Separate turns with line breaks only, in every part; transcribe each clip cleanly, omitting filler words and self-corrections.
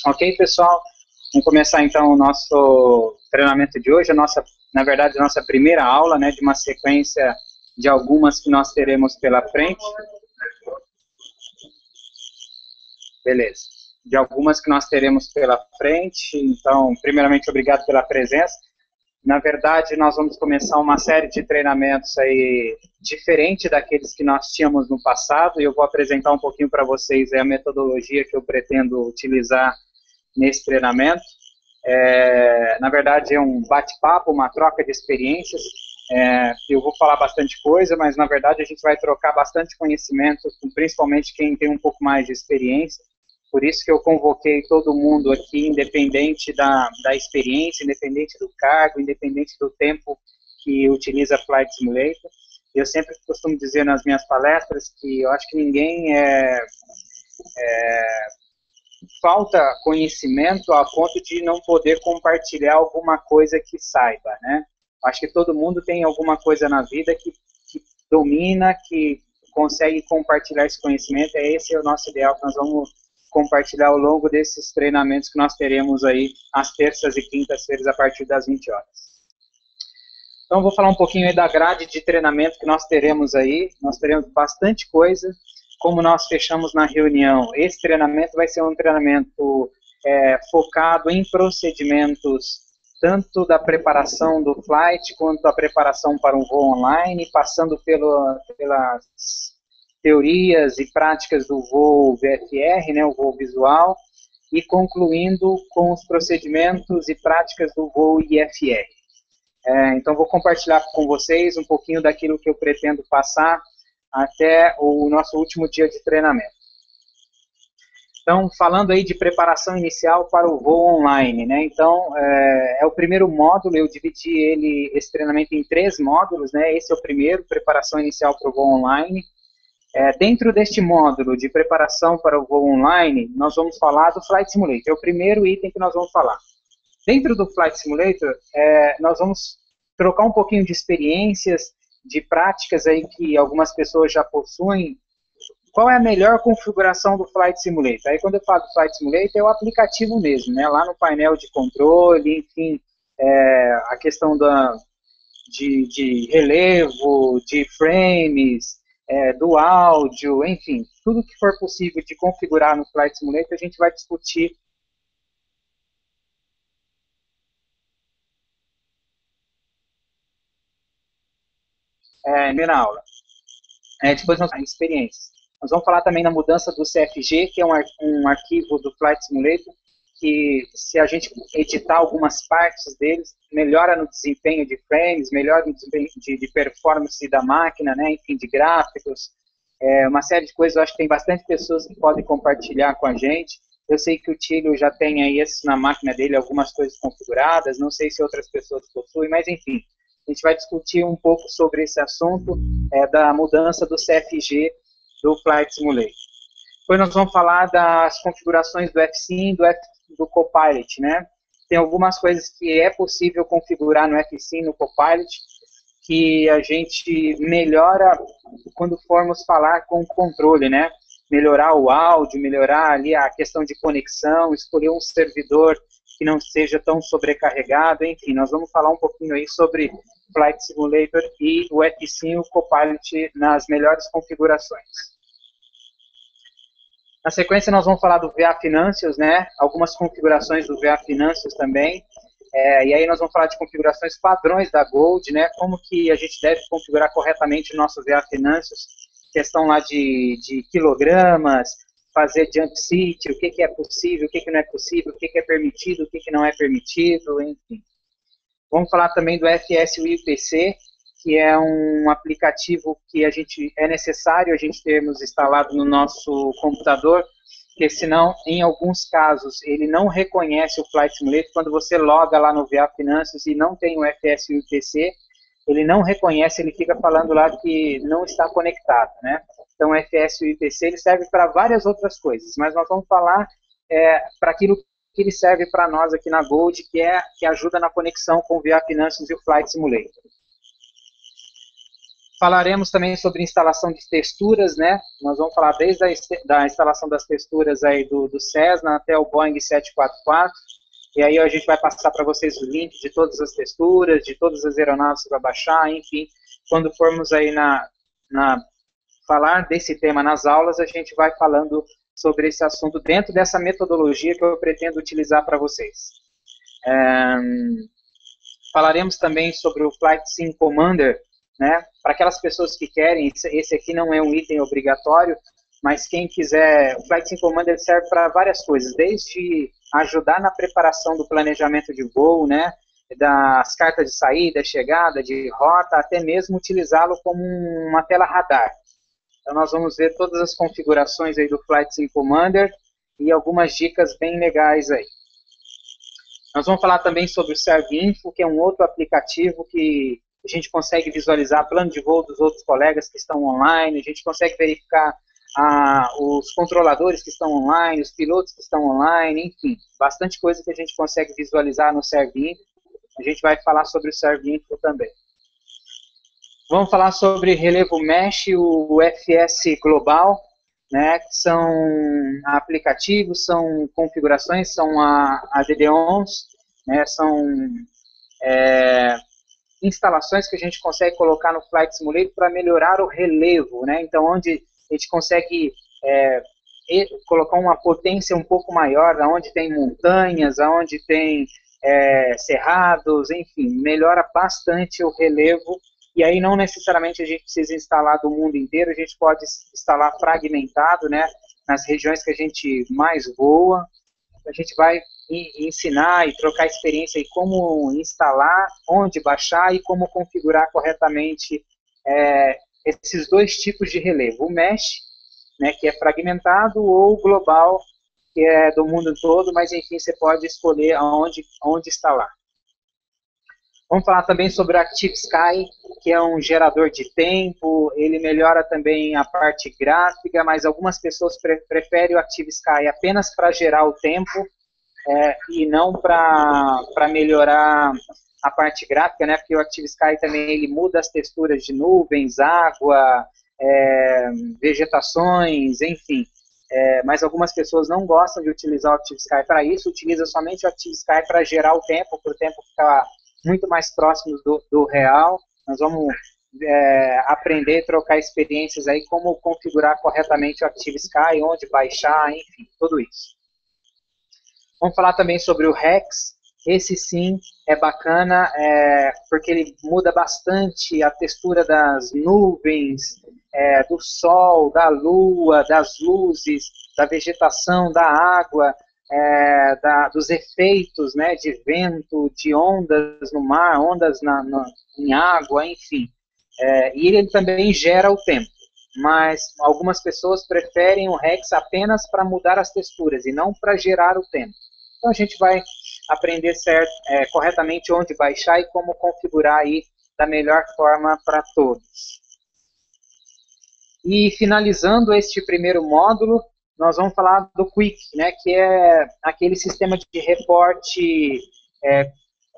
Ok, pessoal? Vamos começar então o nosso treinamento de hoje, na verdade, a nossa primeira aula, né, de uma sequência de algumas que nós teremos pela frente. Beleza. De algumas que nós teremos pela frente. Então, primeiramente, obrigado pela presença. Na verdade, nós vamos começar uma série de treinamentos aí diferente daqueles que nós tínhamos no passado, e eu vou apresentar um pouquinho para vocês a metodologia que eu pretendo utilizar nesse treinamento. Na verdade, é um bate-papo, uma troca de experiências. Eu vou falar bastante coisa, mas, na verdade, a gente vai trocar bastante conhecimento, principalmente quem tem um pouco mais de experiência. Por isso que eu convoquei todo mundo aqui, independente da experiência, independente do cargo, independente do tempo que utiliza Flight Simulator. Eu sempre costumo dizer nas minhas palestras que eu acho que ninguém falta conhecimento a ponto de não poder compartilhar alguma coisa que saiba, né? Acho que todo mundo tem alguma coisa na vida que domina, que consegue compartilhar esse conhecimento. Esse é o nosso ideal que nós vamos compartilhar ao longo desses treinamentos que nós teremos aí às terças e quintas-feiras a partir das 20 horas. Então, vou falar um pouquinho aí da grade de treinamento que nós teremos aí. Nós teremos bastante coisa. Como nós fechamos na reunião, esse treinamento vai ser um treinamento focado em procedimentos, tanto da preparação do flight, quanto a preparação para um voo online, passando pelas teorias e práticas do voo VFR, né, o voo visual, e concluindo com os procedimentos e práticas do voo IFR. Então, vou compartilhar com vocês um pouquinho daquilo que eu pretendo passar até o nosso último dia de treinamento. Então, falando aí de preparação inicial para o voo online, né? Então, é o primeiro módulo, eu dividi esse treinamento em 3 módulos, né? Esse é o primeiro, preparação inicial para o voo online. Dentro deste módulo de preparação para o voo online, nós vamos falar do Flight Simulator, é o primeiro item que nós vamos falar. Dentro do Flight Simulator, nós vamos trocar um pouquinho de experiências, de práticas aí que algumas pessoas já possuem. Qual é a melhor configuração do Flight Simulator? Aí quando eu falo do Flight Simulator, é o aplicativo mesmo, né? Lá no painel de controle, enfim, a questão de relevo, de frames, do áudio, enfim, tudo que for possível de configurar no Flight Simulator, a gente vai discutir. Na aula. Depois nós vamos experiências. Nós vamos falar também da mudança do CFG, que é um arquivo do Flight Simulator, que se a gente editar algumas partes deles, melhora no desempenho de frames, melhora no desempenho de performance da máquina, né, enfim, de gráficos, uma série de coisas. Eu acho que tem bastante pessoas que podem compartilhar com a gente. Eu sei que o Tílio já tem aí na máquina dele algumas coisas configuradas, não sei se outras pessoas possuem, mas enfim, a gente vai discutir um pouco sobre esse assunto da mudança do CFG do Flight Simulator. Depois nós vamos falar das configurações do FSIM e do Copilot, né? Tem algumas coisas que é possível configurar no FSIM, no Copilot, que a gente melhora quando formos falar com o controle, né? Melhorar o áudio, melhorar ali a questão de conexão, escolher um servidor que não seja tão sobrecarregado, enfim, nós vamos falar um pouquinho aí sobre Flight Simulator e o FSIM e o Copilot nas melhores configurações. Na sequência, nós vamos falar do VA Financials, né? Algumas configurações do VA Financials também. E aí nós vamos falar de configurações padrões da Gold, né? Como que a gente deve configurar corretamente o nosso VA Financials. Questão lá de quilogramas, fazer jump seat, o que é possível, o que não é possível, o que é permitido, o que não é permitido, enfim. Vamos falar também do FSUIPC, que é um aplicativo que é necessário a gente termos instalado no nosso computador, porque senão, em alguns casos, ele não reconhece o Flight Simulator. Quando você loga lá no VA Financials e não tem o FSUIPC, ele não reconhece, ele fica falando lá que não está conectado, né? Então, o FSUIPC ele serve para várias outras coisas, mas nós vamos falar para aquilo que ele serve para nós aqui na Gold, que ajuda na conexão com o VA Financials e o Flight Simulator. Falaremos também sobre instalação de texturas, né? Nós vamos falar desde da instalação das texturas aí do Cessna até o Boeing 744. E aí a gente vai passar para vocês o link de todas as texturas, de todas as aeronaves para baixar, enfim. Quando formos aí falar desse tema nas aulas, a gente vai falando sobre esse assunto dentro dessa metodologia que eu pretendo utilizar para vocês. Falaremos também sobre o Flight Sim Commander, né? Para aquelas pessoas que querem, esse aqui não é um item obrigatório, mas quem quiser, o Flight Sim Commander serve para várias coisas, desde ajudar na preparação do planejamento de voo, né? Das cartas de saída, chegada, de rota, até mesmo utilizá-lo como uma tela radar. Então nós vamos ver todas as configurações aí do Flight Sim Commander e algumas dicas bem legais aí. Nós vamos falar também sobre o Servinfo, que é um outro aplicativo que a gente consegue visualizar plano de voo dos outros colegas que estão online, a gente consegue verificar os controladores que estão online, os pilotos que estão online, enfim, bastante coisa que a gente consegue visualizar no Servinfo. A gente vai falar sobre o Servinfo também. Vamos falar sobre relevo mesh, o FS Global, né, que são aplicativos, são configurações, são ADD-ONs, né, são instalações que a gente consegue colocar no Flight Simulator para melhorar o relevo, né, então onde a gente consegue colocar uma potência um pouco maior, onde tem montanhas, onde tem cerrados, enfim, melhora bastante o relevo. E aí não necessariamente a gente precisa instalar do mundo inteiro, a gente pode instalar fragmentado, né, nas regiões que a gente mais voa. A gente vai ensinar e trocar experiência em como instalar, onde baixar e como configurar corretamente esses dois tipos de relevo. O mesh, né, que é fragmentado, ou o global, que é do mundo todo, mas enfim, você pode escolher onde instalar. Vamos falar também sobre o Active Sky, que é um gerador de tempo, ele melhora também a parte gráfica, mas algumas pessoas preferem o Active Sky apenas para gerar o tempo e não para melhorar a parte gráfica, né? Porque o Active Sky também ele muda as texturas de nuvens, água, vegetações, enfim. Mas algumas pessoas não gostam de utilizar o Active Sky para isso, utiliza somente o Active Sky para gerar o tempo, para o tempo ficar muito mais próximos do real. Nós vamos aprender e trocar experiências aí, como configurar corretamente o Active Sky, onde baixar, enfim, tudo isso. Vamos falar também sobre o Rex. Esse sim é bacana, porque ele muda bastante a textura das nuvens, do sol, da lua, das luzes, da vegetação, da água, dos efeitos, né, de vento, de ondas no mar, ondas em água, enfim. E ele também gera o tempo, mas algumas pessoas preferem o Rex apenas para mudar as texturas e não para gerar o tempo. Então a gente vai aprender corretamente onde baixar e como configurar aí da melhor forma para todos. E finalizando este primeiro módulo, nós vamos falar do Quick, né, que é aquele sistema de reporte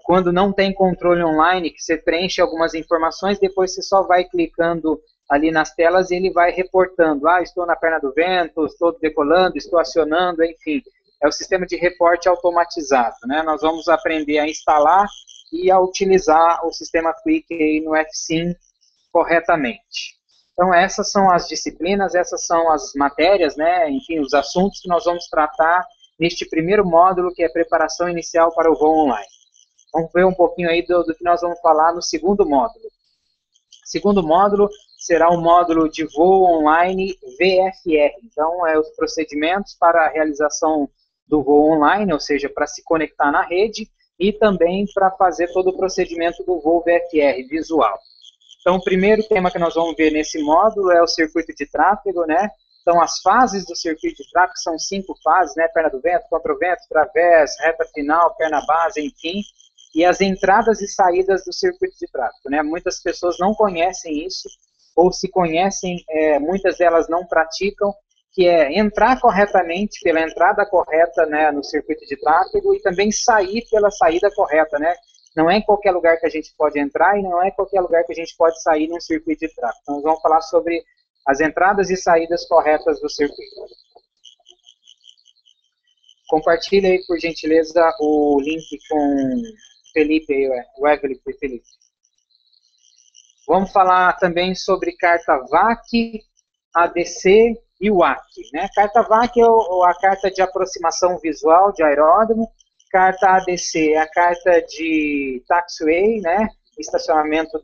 quando não tem controle online, que você preenche algumas informações, depois você só vai clicando ali nas telas e ele vai reportando. Estou na perna do vento, estou decolando, estou acionando, enfim. É o sistema de reporte automatizado, né? Nós vamos aprender a instalar e a utilizar o sistema Quick aí no FSIM corretamente. Então, essas são as disciplinas, essas são as matérias, né? Enfim, os assuntos que nós vamos tratar neste primeiro módulo, que é preparação inicial para o voo online. Vamos ver um pouquinho aí do que nós vamos falar no segundo módulo. O segundo módulo será o módulo de voo online VFR. Então, os procedimentos para a realização do voo online, ou seja, para se conectar na rede, e também para fazer todo o procedimento do voo VFR visual. Então, o primeiro tema que nós vamos ver nesse módulo é o circuito de tráfego, né? Então, as fases do circuito de tráfego são 5 fases, né? Perna do vento, contra o vento, través, reta final, perna base, enfim. E as entradas e saídas do circuito de tráfego, né? Muitas pessoas não conhecem isso, ou se conhecem, muitas delas não praticam, que é entrar corretamente pela entrada correta, né, no circuito de tráfego e também sair pela saída correta, né? não é em qualquer lugar que a gente pode entrar e não é em qualquer lugar que a gente pode sair num circuito de tráfego. Então, nós vamos falar sobre as entradas e saídas corretas do circuito. Compartilhe aí, por gentileza, o link com Felipe, o Evelyn e Felipe. Vamos falar também sobre carta VAC, ADC e WAC. Né? Carta VAC é a carta de aproximação visual de aeródromo, carta ADC é a carta de taxiway, né? Estacionamento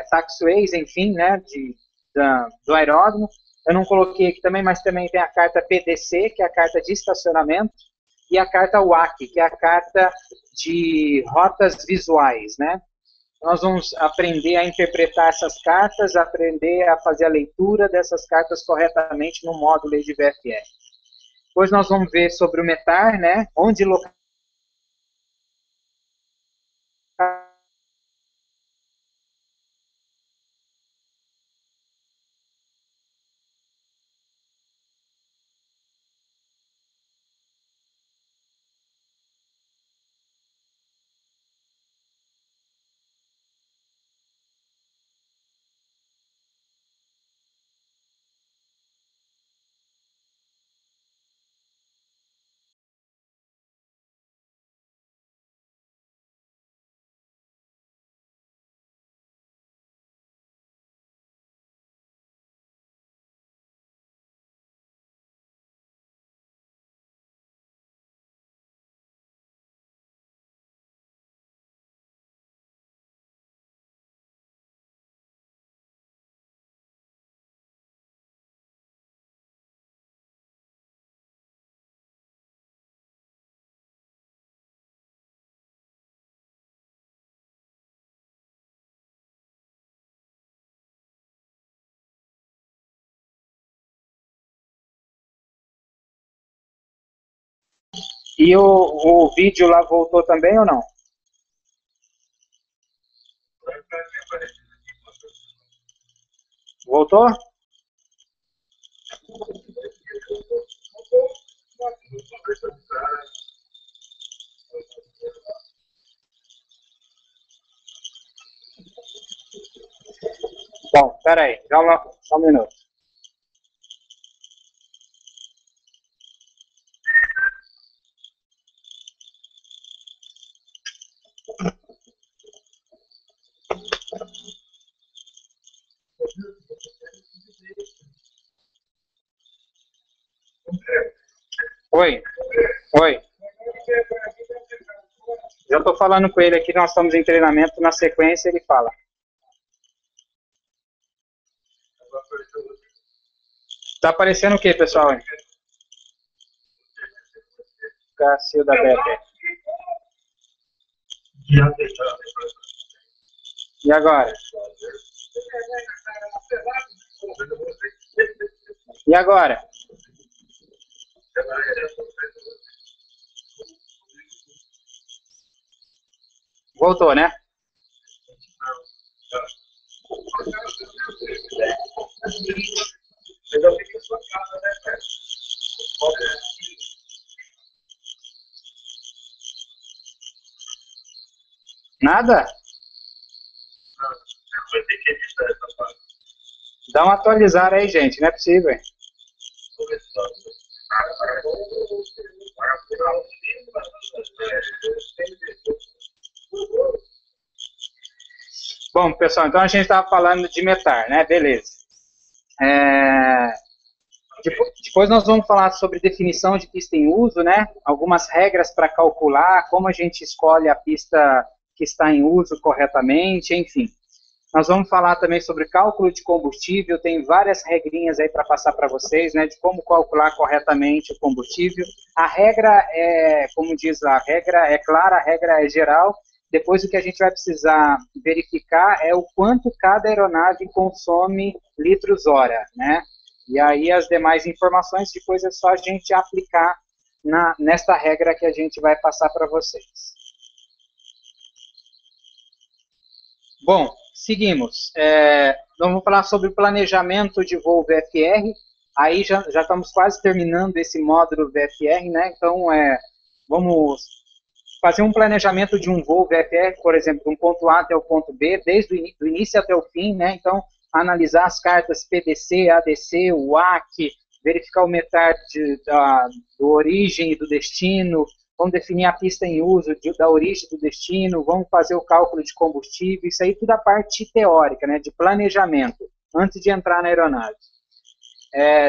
taxiways, enfim, né? Do aeródromo. Eu não coloquei aqui também, mas também tem a carta PDC, que é a carta de estacionamento, e a carta WAC, que é a carta de rotas visuais, né? Nós vamos aprender a interpretar essas cartas, aprender a fazer a leitura dessas cartas corretamente no módulo de VFR. Depois nós vamos ver sobre o METAR, né? Onde localizar E o vídeo lá voltou também ou não? Voltou? Bom, peraí, só um minuto. Oi, oi. Já estou falando com ele aqui, nós estamos em treinamento, na sequência ele fala. Tá aparecendo o que, pessoal? Cássio da Becker. E agora? E agora? Voltou, né? Nada? Dá uma atualizada aí, gente, não é possível. Bom, pessoal, então a gente estava falando de METAR, né? Beleza. Depois nós vamos falar sobre definição de pista em uso, né? Algumas regras para calcular, como a gente escolhe a pista que está em uso corretamente, enfim. Nós vamos falar também sobre cálculo de combustível, tem várias regrinhas aí para passar para vocês, né, de como calcular corretamente o combustível. A regra é, como diz lá, a regra é clara, a regra é geral. Depois o que a gente vai precisar verificar é o quanto cada aeronave consome litros hora, né? E aí as demais informações, depois é só a gente aplicar nesta regra que a gente vai passar para vocês. Bom, seguimos. Vamos falar sobre o planejamento de voo VFR. Aí já estamos quase terminando esse módulo VFR, né? Então, vamos fazer um planejamento de um voo VFR, por exemplo, de um ponto A até o ponto B, desde o início até o fim, né? Então, analisar as cartas PDC, ADC, o AC, verificar o METAR do origem e do destino, vamos definir a pista em uso da origem do destino, vamos fazer o cálculo de combustível, isso aí tudo a parte teórica, né, de planejamento, antes de entrar na aeronave.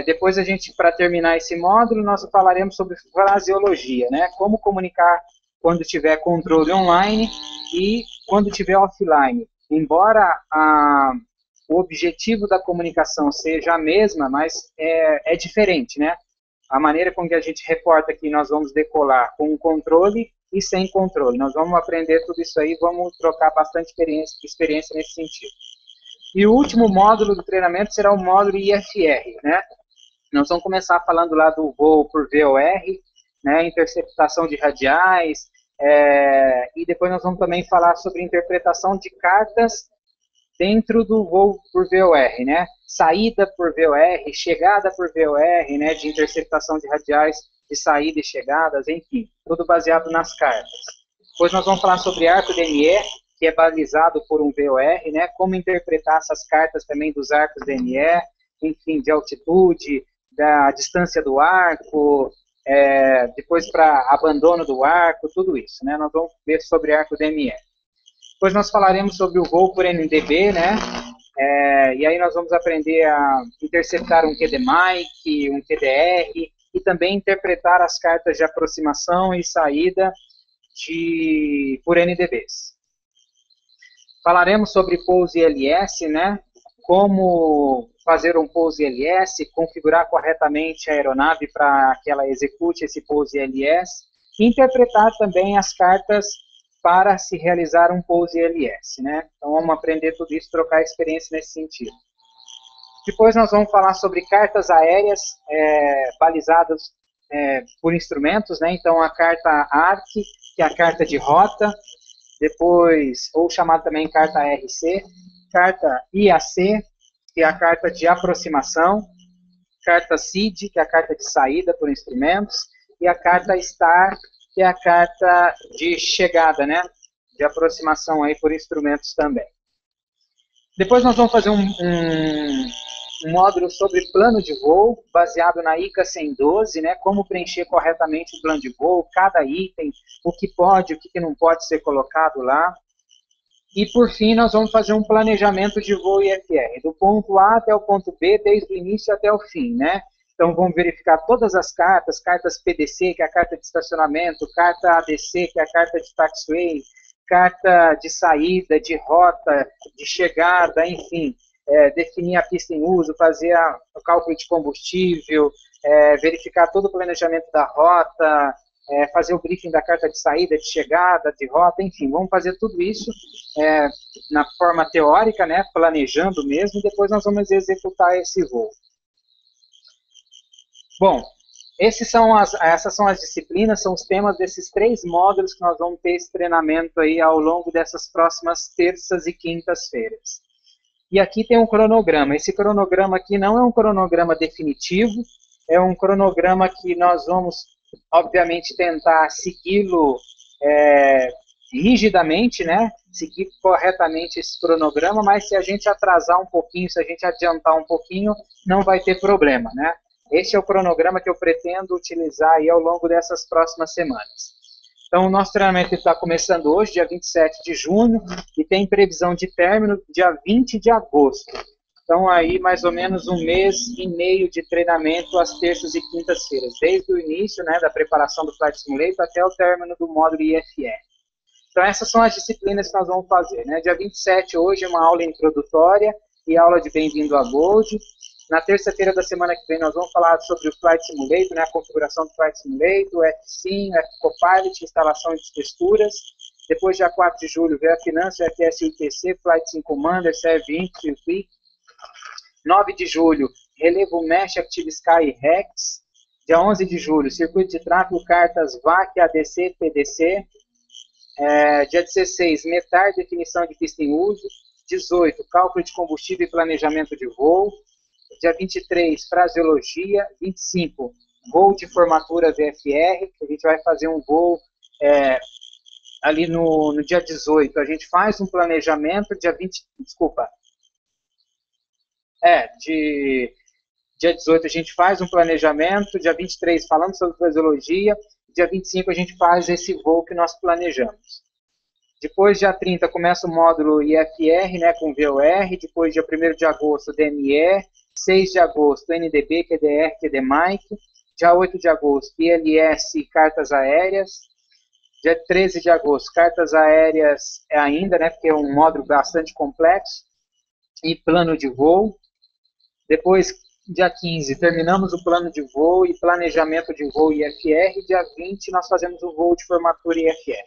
Depois a gente, para terminar esse módulo, nós falaremos sobre fraseologia, né, como comunicar quando tiver controle online e quando tiver offline. Embora o objetivo da comunicação seja a mesma, mas é diferente, né? A maneira com que a gente reporta que nós vamos decolar com controle e sem controle. Nós vamos aprender tudo isso aí, vamos trocar bastante experiência nesse sentido. E o último módulo do treinamento será o módulo IFR, né? Nós vamos começar falando lá do voo por VOR, né, interceptação de radiais, e depois nós vamos também falar sobre interpretação de cartas dentro do voo por VOR, né? Saída por VOR, chegada por VOR, né? De interceptação de radiais, de saída e chegadas, enfim, tudo baseado nas cartas. Depois nós vamos falar sobre arco DME, que é balizado por um VOR, né? Como interpretar essas cartas também dos arcos DME, enfim, de altitude, da distância do arco, depois para abandono do arco, tudo isso, né? Nós vamos ver sobre arco DME. Depois nós falaremos sobre o voo por NDB, né? E aí nós vamos aprender a interceptar um QDMIC, um QDR, e também interpretar as cartas de aproximação e saída por NDBs. Falaremos sobre pouso ILS, né? Como fazer um pouso ILS, configurar corretamente a aeronave para que ela execute esse pouso ILS, e interpretar também as cartas para se realizar um pouso ILS, né? Então vamos aprender tudo isso, trocar experiência nesse sentido. Depois nós vamos falar sobre cartas aéreas balizadas por instrumentos, né? Então a carta ARC, que é a carta de rota, depois, ou chamada também carta ARC, carta IAC, que é a carta de aproximação, carta CID, que é a carta de saída por instrumentos, e a carta STAR, que é a carta de chegada, né? De aproximação aí por instrumentos também. Depois nós vamos fazer um módulo sobre plano de voo, baseado na ICA 112, né? Como preencher corretamente o plano de voo, cada item, o que pode, o que não pode ser colocado lá. E, por fim, nós vamos fazer um planejamento de voo IFR, do ponto A até o ponto B, desde o início até o fim, né? Então, vamos verificar todas as cartas, cartas PDC, que é a carta de estacionamento, carta ADC, que é a carta de taxiway, carta de saída, de rota, de chegada, enfim, definir a pista em uso, fazer o cálculo de combustível, verificar todo o planejamento da rota, fazer o briefing da carta de saída, de chegada, de rota, enfim, vamos fazer tudo isso na forma teórica, né, planejando mesmo, e depois nós vamos executar esse voo. Bom, essas são as disciplinas, são os temas desses 3 módulos que nós vamos ter esse treinamento aí ao longo dessas próximas terças e quintas-feiras. E aqui tem um cronograma. Esse cronograma aqui não é um cronograma definitivo, é um cronograma que nós vamos, obviamente, tentar segui-lo rigidamente, né? Seguir corretamente esse cronograma, mas se a gente atrasar um pouquinho, se a gente adiantar um pouquinho, não vai ter problema, né? Esse é o cronograma que eu pretendo utilizar aí ao longo dessas próximas semanas. Então, o nosso treinamento está começando hoje, dia 27 de junho, e tem previsão de término dia 20 de agosto. Então, aí, mais ou menos 1 mês e meio de treinamento às terças e quintas-feiras, desde o início, né, da preparação do Flight Simulator até o término do módulo IFR. Então, essas são as disciplinas que nós vamos fazer, né? Dia 27, hoje, uma aula introdutória e aula de bem-vindo a Gold. Na terça-feira da semana que vem, nós vamos falar sobre o Flight Simulator, né, a configuração do Flight Simulator, o FSIM, o FCopilot, instalação de texturas. Depois, dia 4 de julho, vem a Finança, o FS UTC, Flight Sim Commander, Serve-Inc, Quick. 9 de julho, Relevo Mesh, Active Sky e Rex. Dia 11 de julho, Circuito de Tráfego, Cartas VAC, ADC, PDC. Dia 16, METAR, definição de pista em uso. 18, cálculo de combustível e planejamento de voo. Dia 23, fraseologia. 25, voo de formatura VFR, que a gente vai fazer um voo ali no dia 18, a gente faz um planejamento, dia 20, desculpa, dia 18 a gente faz um planejamento, dia 23 falamos sobre fisiologia, dia 25 a gente faz esse voo que nós planejamos. Depois, dia 30, começa o módulo IFR, né, com VOR, depois, dia 1º de agosto, DME, 6 de agosto, NDB, QDR, QDMIC, dia 8 de agosto, ILS e cartas aéreas, dia 13 de agosto, cartas aéreas ainda, né, porque é um módulo bastante complexo, e plano de voo. Depois, dia 15, terminamos o plano de voo e planejamento de voo IFR. Dia 20, nós fazemos o voo de formatura IFR.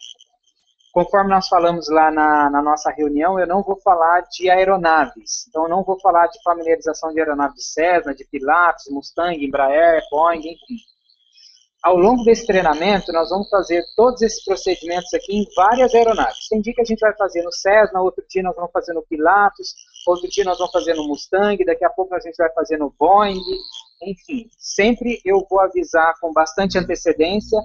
Conforme nós falamos lá na nossa reunião, eu não vou falar de aeronaves. Então, eu não vou falar de familiarização de aeronaves de Cessna, de Pilatus, Mustang, Embraer, Boeing, enfim. Ao longo desse treinamento, nós vamos fazer todos esses procedimentos aqui em várias aeronaves. Tem dia que a gente vai fazer no Cessna, outro dia nós vamos fazer no Pilatus, outro dia nós vamos fazer no Mustang, daqui a pouco a gente vai fazer no Boeing, enfim. Sempre eu vou avisar com bastante antecedência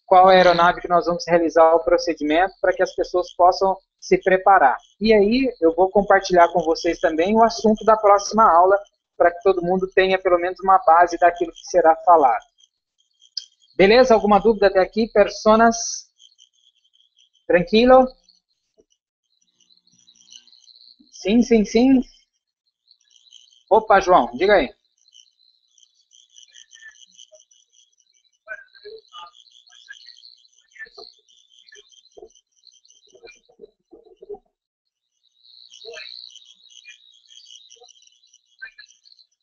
qual é a aeronave que nós vamos realizar o procedimento para que as pessoas possam se preparar. E aí eu vou compartilhar com vocês também o assunto da próxima aula, para que todo mundo tenha pelo menos uma base daquilo que será falado. Beleza? Alguma dúvida até aqui? Personas? Tranquilo? Sim, sim, sim. Opa, João, diga aí.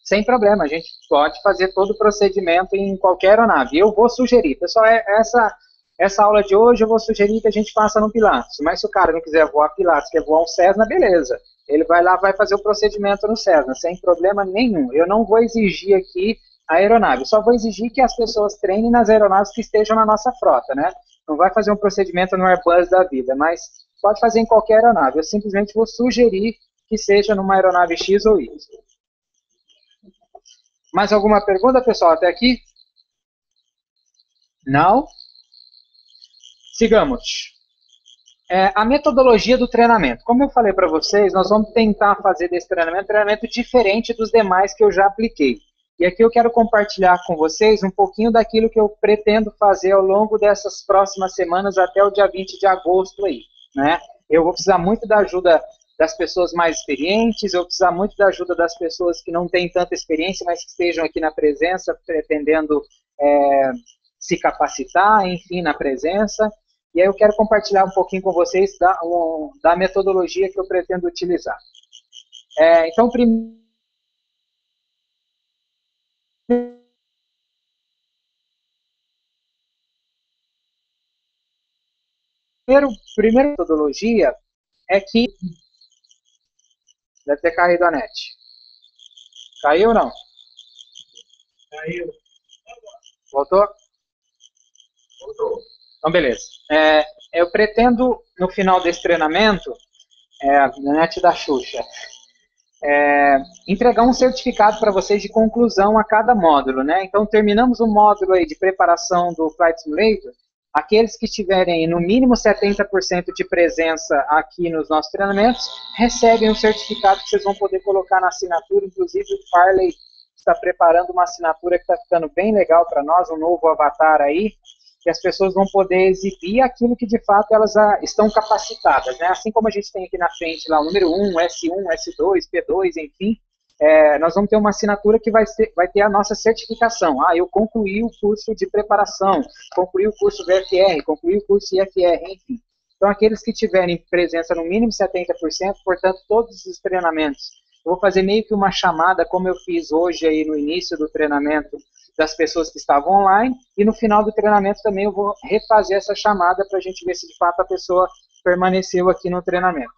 Sem problema, a gente pode fazer todo o procedimento em qualquer aeronave. Eu vou sugerir, pessoal, essa aula de hoje eu vou sugerir que a gente faça no Pilatus. Mas se o cara não quiser voar Pilatus, quer voar um Cessna, beleza. Ele vai lá, vai fazer o procedimento no Cessna, sem problema nenhum. Eu não vou exigir aqui a aeronave, eu só vou exigir que as pessoas treinem nas aeronaves que estejam na nossa frota, né? Não vai fazer um procedimento no Airbus da vida, mas pode fazer em qualquer aeronave. Eu simplesmente vou sugerir que seja numa aeronave X ou Y. Mais alguma pergunta, pessoal, até aqui? Não? Sigamos. A metodologia do treinamento. Como eu falei para vocês, nós vamos tentar fazer desse treinamento um treinamento diferente dos demais que eu já apliquei. E aqui eu quero compartilhar com vocês um pouquinho daquilo que eu pretendo fazer ao longo dessas próximas semanas até o dia 20 de agosto aí, né? Eu vou precisar muito da ajuda das pessoas mais experientes, eu vou precisar muito da ajuda das pessoas que não têm tanta experiência, mas que estejam aqui na presença, pretendendo se capacitar, enfim, na presença. E aí eu quero compartilhar um pouquinho com vocês da metodologia que eu pretendo utilizar. Então, primeira metodologia é que... Deve ter caído a net. Caiu ou não? Caiu. Voltou? Voltou. Então, beleza. Eu pretendo, no final desse treinamento, a net da Xuxa, entregar um certificado para vocês de conclusão a cada módulo, né? Então, terminamos o módulo aí de preparação do Flight Simulator. Aqueles que tiverem no mínimo 70% de presença aqui nos nossos treinamentos, recebem um certificado que vocês vão poder colocar na assinatura. Inclusive, o Farley está preparando uma assinatura que está ficando bem legal para nós, um novo avatar aí, que as pessoas vão poder exibir aquilo que, de fato, elas estão capacitadas, né? Assim como a gente tem aqui na frente lá o número 1, S1, S2, P2, enfim, nós vamos ter uma assinatura que vai ter a nossa certificação. Eu concluí o curso de preparação, concluí o curso VFR, concluí o curso IFR, enfim. Então, aqueles que tiverem presença no mínimo 70%, portanto, todos os treinamentos, eu vou fazer meio que uma chamada, como eu fiz hoje aí no início do treinamento, das pessoas que estavam online, e no final do treinamento também eu vou refazer essa chamada para a gente ver se de fato a pessoa permaneceu aqui no treinamento.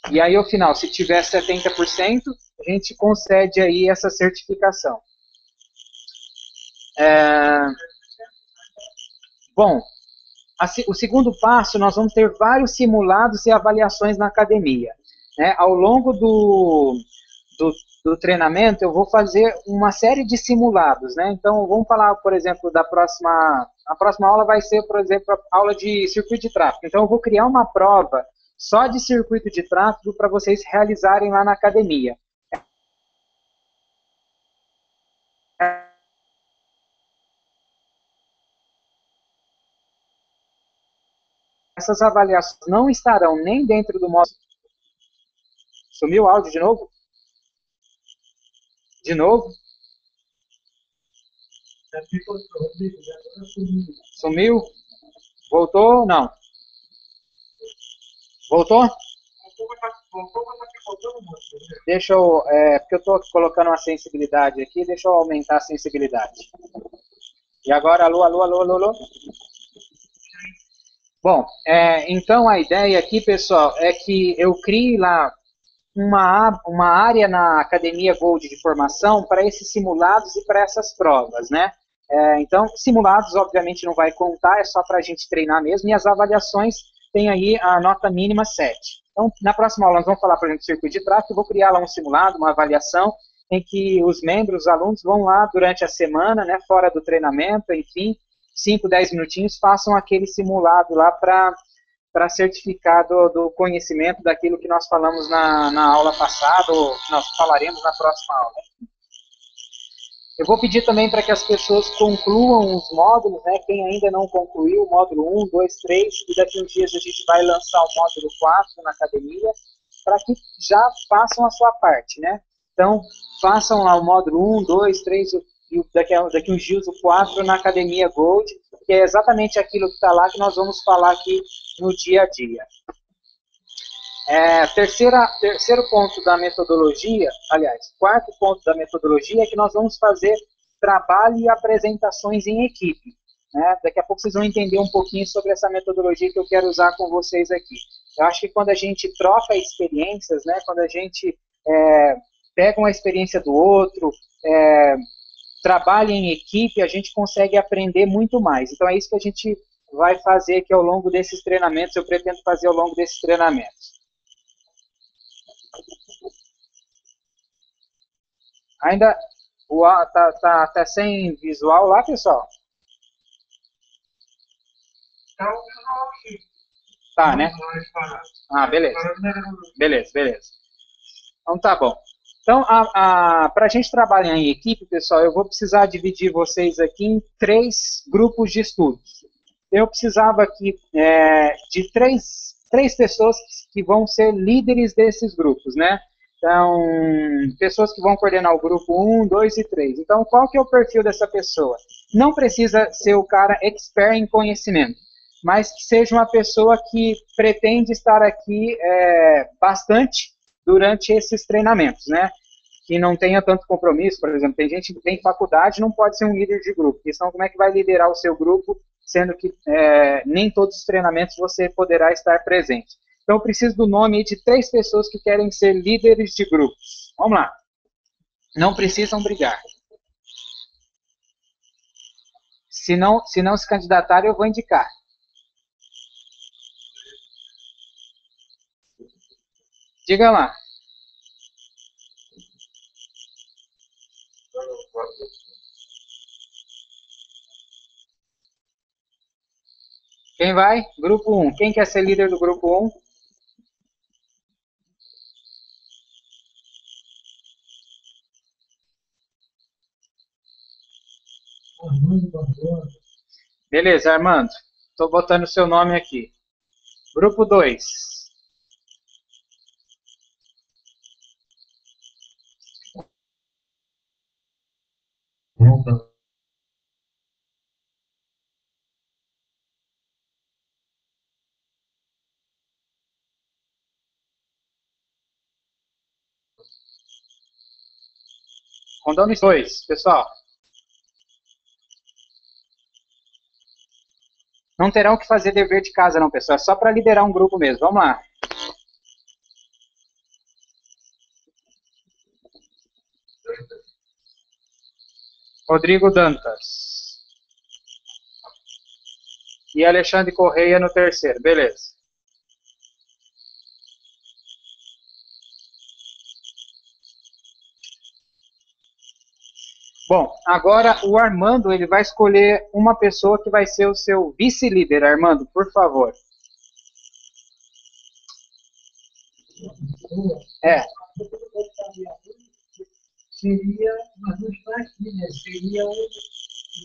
E aí, ao final, se tiver 70%, a gente concede aí essa certificação. Bom, o segundo passo, nós vamos ter vários simulados e avaliações na academia. Ao longo do treinamento, eu vou fazer uma série de simulados, né? Então, vamos falar, por exemplo, a próxima aula vai ser, por exemplo, a aula de circuito de tráfego. Então, eu vou criar uma prova só de circuito de tráfego para vocês realizarem lá na academia. Essas avaliações não estarão nem dentro do módulo. Sumiu o áudio de novo? De novo? Sumiu? Voltou? Não. Voltou? Deixa eu... porque eu estou colocando uma sensibilidade aqui, deixa eu aumentar a sensibilidade. E agora, alô, alô, alô, alô, alô? Bom, então a ideia aqui, pessoal, é que eu crie lá uma área na Academia Gold de formação para esses simulados e para essas provas, né? Então, simulados, obviamente, não vai contar, é só para a gente treinar mesmo, e as avaliações tem aí a nota mínima 7. Então, na próxima aula, nós vamos falar, por exemplo, do circuito de tráfego, eu vou criar lá um simulado, uma avaliação, em que os membros, os alunos, vão lá durante a semana, né, fora do treinamento, enfim, 5, 10 minutinhos, façam aquele simulado lá para certificar do conhecimento daquilo que nós falamos na aula passada, ou que nós falaremos na próxima aula. Eu vou pedir também para que as pessoas concluam os módulos, né? Quem ainda não concluiu, o módulo 1, 2, 3, e daqui uns dias a gente vai lançar o módulo 4 na academia, para que já façam a sua parte, né? Então, façam lá o módulo 1, 2, 3, e daqui uns dias o 4 na Academia Gold, que é exatamente aquilo que está lá que nós vamos falar aqui no dia a dia. Terceiro ponto da metodologia, aliás, quarto ponto da metodologia é que nós vamos fazer trabalho e apresentações em equipe. Né? Daqui a pouco vocês vão entender um pouquinho sobre essa metodologia que eu quero usar com vocês aqui. Eu acho que quando a gente troca experiências, né, quando a gente pega uma experiência do outro, trabalha em equipe, a gente consegue aprender muito mais. Então é isso que a gente vai fazer aqui ao longo desses treinamentos, eu pretendo fazer ao longo desses treinamentos. Ainda tá sem visual lá, pessoal? Tá, né? Ah, beleza. Beleza. Então tá bom. Então, para a gente trabalhar em equipe, pessoal, eu vou precisar dividir vocês aqui em 3 grupos de estudos. Eu precisava aqui de três pessoas que vão ser líderes desses grupos, né? Então, pessoas que vão coordenar o grupo 1, 2 e 3. Então, qual que é o perfil dessa pessoa? Não precisa ser o cara expert em conhecimento, mas que seja uma pessoa que pretende estar aqui bastante durante esses treinamentos, né? Que não tenha tanto compromisso, por exemplo, tem gente que tem faculdade não pode ser um líder de grupo, porque senão como é que vai liderar o seu grupo, sendo que nem todos os treinamentos você poderá estar presente. Então, eu preciso do nome de 3 pessoas que querem ser líderes de grupos. Vamos lá. Não precisam brigar. Se não se candidatarem, eu vou indicar. Diga lá. Quem vai? Grupo 1. Quem quer ser líder do grupo 1? Beleza, Armando. Estou botando o seu nome aqui. Grupo 2. Rondônia 2, pessoal. Não terão que fazer dever de casa, não, pessoal. É só para liderar um grupo mesmo. Vamos lá. Rodrigo Dantas. E Alexandre Correia no terceiro. Beleza. Bom, agora o Armando ele vai escolher uma pessoa que vai ser o seu vice-líder. Armando, por favor. É.
Seria, mas não está aqui, né? Seria o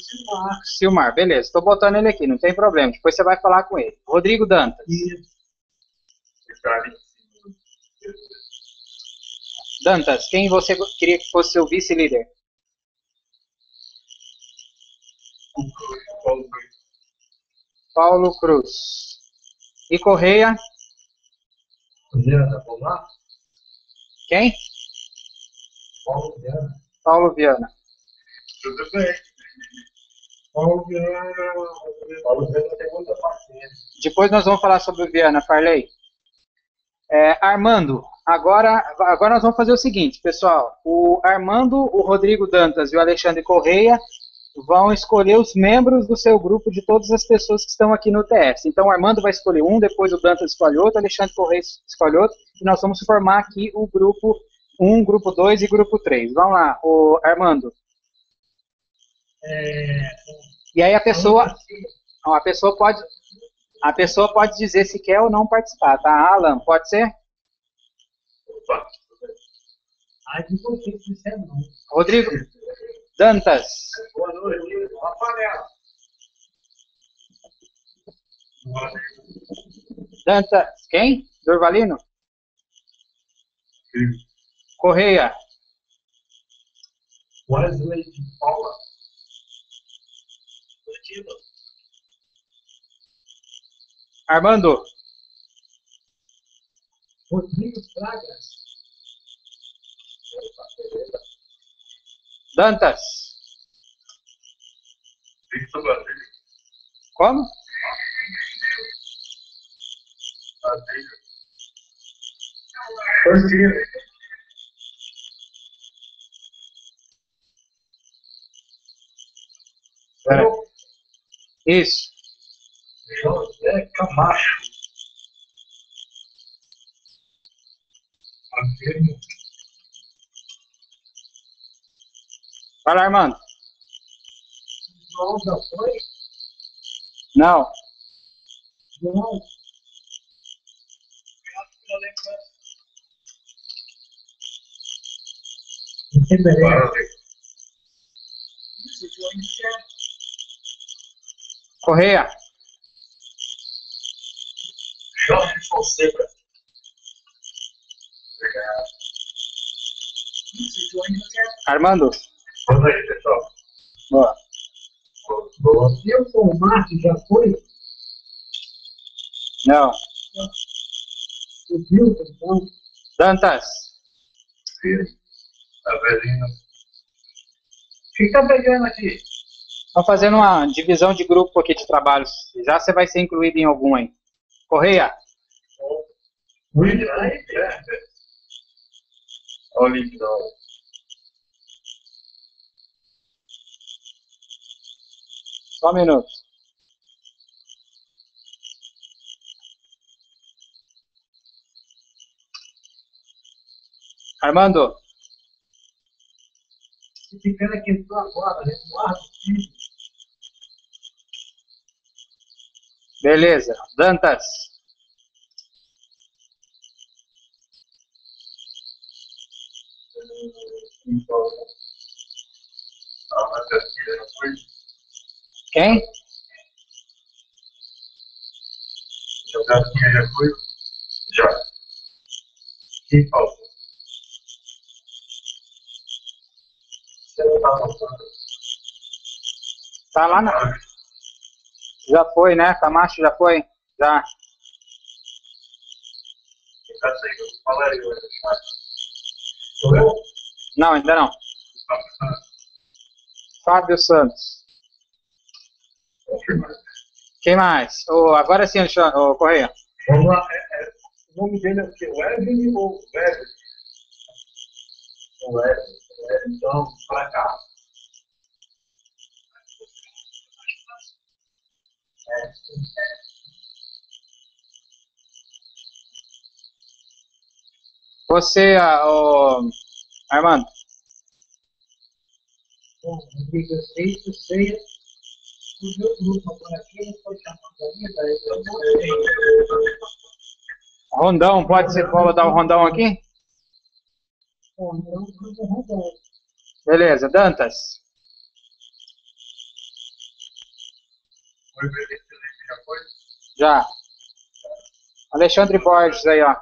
Silmar.
Silmar, beleza. Estou botando ele aqui, não tem problema. Depois você vai falar com ele. Rodrigo Dantas. Dantas, quem você queria que fosse seu vice-líder? Paulo Cruz. E Correia?
Viana, vamos lá?
Quem?
Paulo Viana.
Paulo Viana.
Tudo bem. Paulo Viana. Paulo Viana tem muita paciência.
Depois nós vamos falar sobre o Viana, Farley. Armando, agora nós vamos fazer o seguinte, pessoal. O Armando, o Rodrigo Dantas e o Alexandre Correia vão escolher os membros do seu grupo de todas as pessoas que estão aqui no TS. Então, o Armando vai escolher um, depois o Dantas escolhe outro, o Alexandre Correia escolhe outro, e nós vamos formar aqui o grupo 1, grupo 2 e grupo 3. Vamos lá, o Armando. E aí a pessoa pode dizer se quer ou não participar, tá? Alan, pode ser?
De você, se disser não.
Rodrigo Dantas.
Boa noite, Rafael.
Dantas, quem? Durvalino?
Sim.
Correia.
Wesley de Paula.
Armando.
Rodrigo Fragas.
Dantas.
Victor Basílio.
Como?
Basílio.
Isso.
José Camacho. Afirmo.
Fala, Armando.
João já foi?
Não.
João.
Correia.
Jorge Fonseca. Obrigado.
Armando.
Boa noite, pessoal.
Boa.
Boa. E o Tomate já foi?
Não.
O Vilton, então?
Dantas.
Sim. Tá velhinho. O que tá pegando aqui?
Estamos fazendo uma divisão de grupo aqui de trabalhos. Já você vai ser incluído em algum aí. Correia.
William. Olha o link da hora.
Só um minuto. Armando.
Esse cara que entrou agora, né? Eduardo Filho.
Beleza. Dantas. Quem?
Já foi? Já. Quem falta? Você não tá faltando?
Tá lá na... Já foi, né? Camacho já foi? Já.
Quem tá saindo? Fala aí, olha. Sou eu?
Não, ainda não. Fábio Santos.
Confirmado.
Quem mais? Agora sim, Alexandre, Correia.
Vamos lá. O nome dele é o quê? Wesley ou Wesley? Wesley. Então, pra cá.
Você, Armando.
Bom, amiga, feito, ceia, o meu grupo agora aqui não foi chamado ainda, eu mostrei.
Rondão, pode ser, vou dar o rondão aqui?
Bom, então, o grupo rodou.
Beleza, Dantas.
Foi ver se já foi?
Já. Alexandre Borges aí, ó.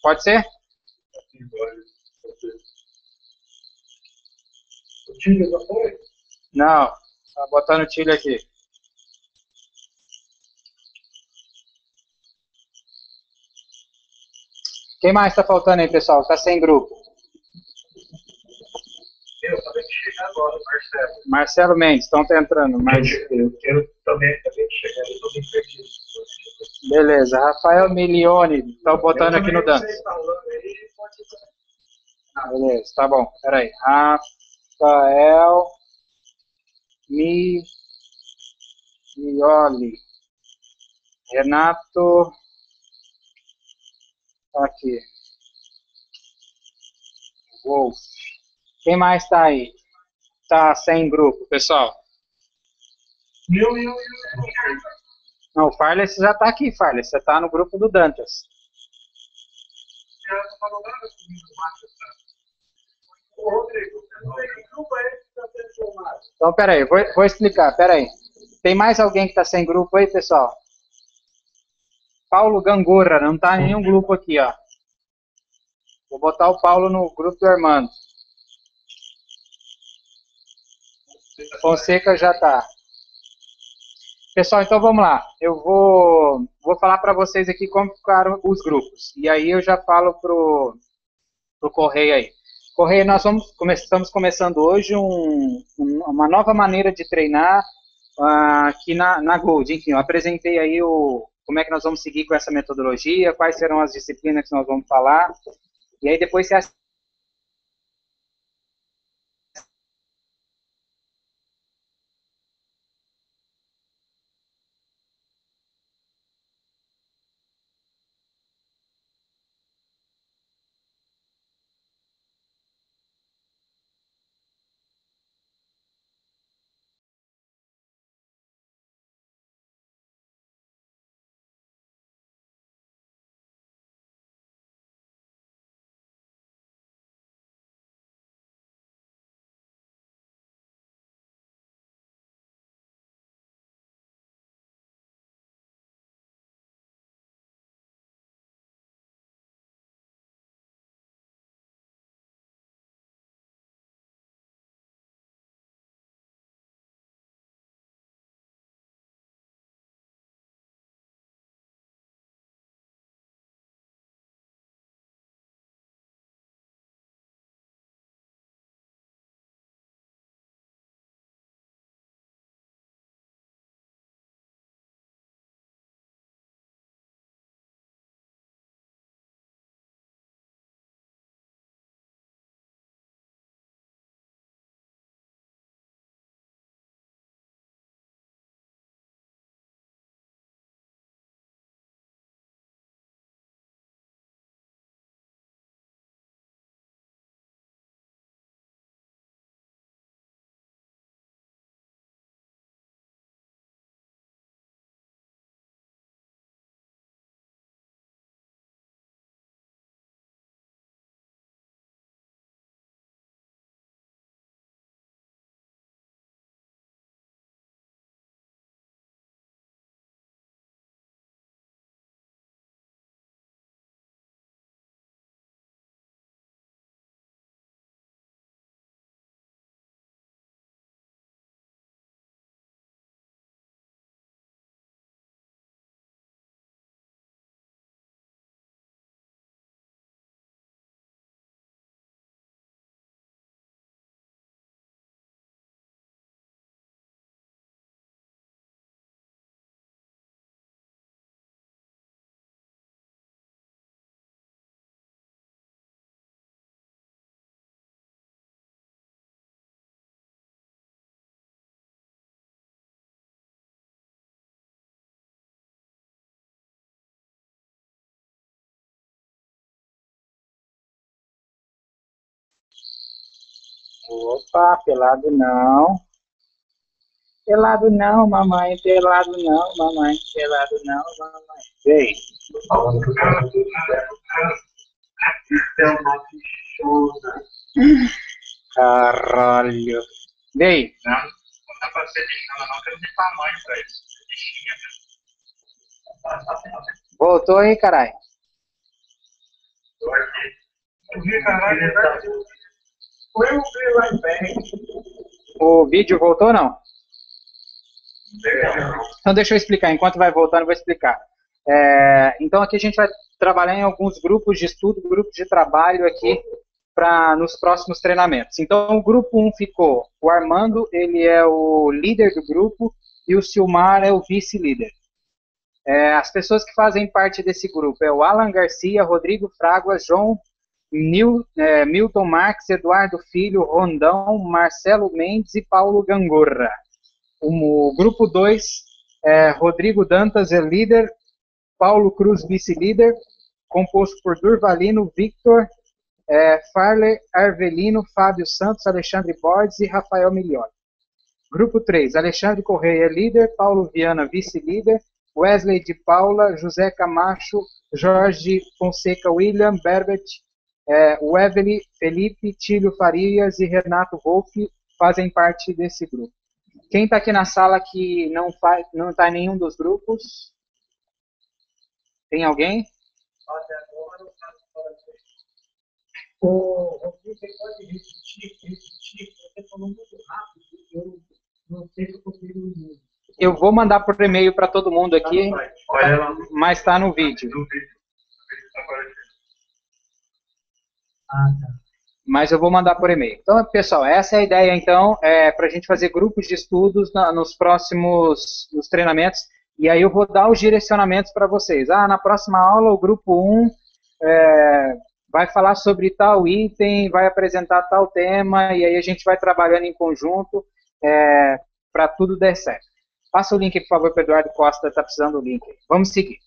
Pode ser?
Sim, vai. O time já foi?
Não. Tá botando o Tilho aqui. Quem mais tá faltando aí, pessoal? Tá sem grupo.
Eu acabei de chegar agora, Marcelo.
Marcelo Mendes, estão entrando.
Eu quero também, acabei de chegar, eu tô bem perdido.
Beleza. Rafael Milione, estão botando aqui no Dantas.
Vocês falando aí, pode
Beleza, tá bom. Peraí. Rafael Milioli. Renato. Aqui. Wolf. Quem mais tá aí? Tá sem grupo, pessoal.
eu.
Não, o Farley já tá aqui, Farley. Você tá no grupo do Dantas.
Eu não falo nada comigo, Marcos. Ô, Rodrigo, que grupo é esse que está sendo formado?
Então, peraí, vou explicar, peraí. Tem mais alguém que tá sem grupo aí, pessoal? Paulo Gangorra, não tá em nenhum grupo aqui, ó. Vou botar o Paulo no grupo do Armando. Fonseca já tá. Pessoal, então vamos lá. Eu vou falar para vocês aqui como ficaram os grupos. E aí eu já falo pro Correia aí. Correia, nós estamos começando hoje uma nova maneira de treinar aqui na Gold. Enfim, eu apresentei aí como é que nós vamos seguir com essa metodologia, quais serão as disciplinas que nós vamos falar. E aí depois você Opa, pelado não. Pelado não, mamãe. Pelado não, mamãe. Pelado não, mamãe. Ei,
Falando que o cara do é uma bichona.
caralho. Ei,
Não, não dá pra ser bichona, não, que não tem tamanho pra isso. Bichinha mesmo.
voltou aí, caralho.
Tô aqui. Eu vi, caralho, é verdade. Foi o Play Right Back.
O vídeo voltou ou não?
Legal.
Então deixa eu explicar. Enquanto vai voltando, eu vou explicar. Então aqui a gente vai trabalhar em alguns grupos de estudo, grupos de trabalho aqui nos próximos treinamentos. Então o grupo 1 ficou o Armando, ele é o líder do grupo, e o Silmar é o vice-líder. As pessoas que fazem parte desse grupo é o Alan Garcia, Rodrigo Fraguas, João Milton Marques, Eduardo Filho, Rondão, Marcelo Mendes e Paulo Gangorra. O grupo 2, Rodrigo Dantas é líder, Paulo Cruz vice-líder, composto por Durvalino, Victor, Farley, Arvelino, Fábio Santos, Alexandre Borges e Rafael Milioli. Grupo 3, Alexandre Correia líder, Paulo Viana vice-líder, Wesley de Paula, José Camacho, Jorge Fonseca William, Berbert, Wesley, Felipe, Tílio Farias e Renato Wolff fazem parte desse grupo. Quem está aqui na sala que não está em nenhum dos grupos? Tem alguém?
Até agora não está fora. O Rodrigo, você pode repetir, você falou muito rápido, eu não sei se eu consigo.
Eu vou mandar por e-mail para todo mundo aqui, mas está no vídeo.
Ah, tá.
Mas eu vou mandar por e-mail. Então, pessoal, essa é a ideia, então, para a gente fazer grupos de estudos nos próximos treinamentos, e aí eu vou dar os direcionamentos para vocês. Na próxima aula, o grupo 1 vai falar sobre tal item, vai apresentar tal tema, e aí a gente vai trabalhando em conjunto para tudo dar certo. Passa o link, por favor, para o Eduardo Costa, está precisando do link. Vamos seguir.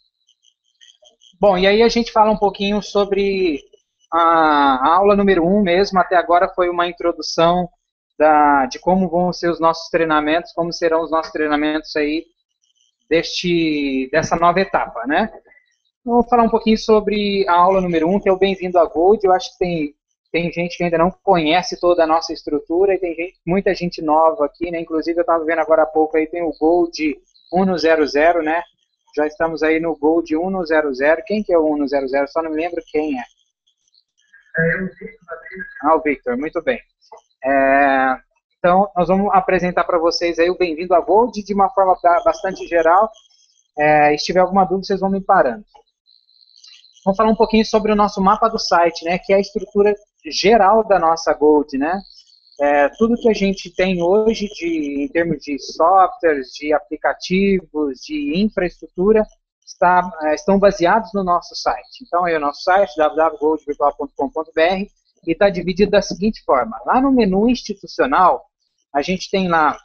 Bom, e aí a gente fala um pouquinho sobre a aula número 1 mesmo. Até agora foi uma introdução de como vão ser os nossos treinamentos, como serão os nossos treinamentos aí dessa nova etapa, né? Vou falar um pouquinho sobre a aula número 1, que é o Bem-vindo a Gold. Eu acho que tem gente que ainda não conhece toda a nossa estrutura e tem muita gente nova aqui, né? Inclusive eu estava vendo agora há pouco aí, tem o Gold 100, né? Já estamos aí no Gold 100. Quem que é o 100? Só não me lembro quem é. O Victor, muito bem. Então, nós vamos apresentar para vocês aí o Bem-vindo a Gold de uma forma bastante geral. Se tiver alguma dúvida, vocês vão me parando. Vamos falar um pouquinho sobre o nosso mapa do site, né, que é a estrutura geral da nossa Gold, né? Tudo que a gente tem hoje em termos de softwares, de aplicativos, de infraestrutura, estão baseados no nosso site. Então, é o nosso site, www.goldvirtual.com.br, e está dividido da seguinte forma. Lá no menu institucional, a gente tem lá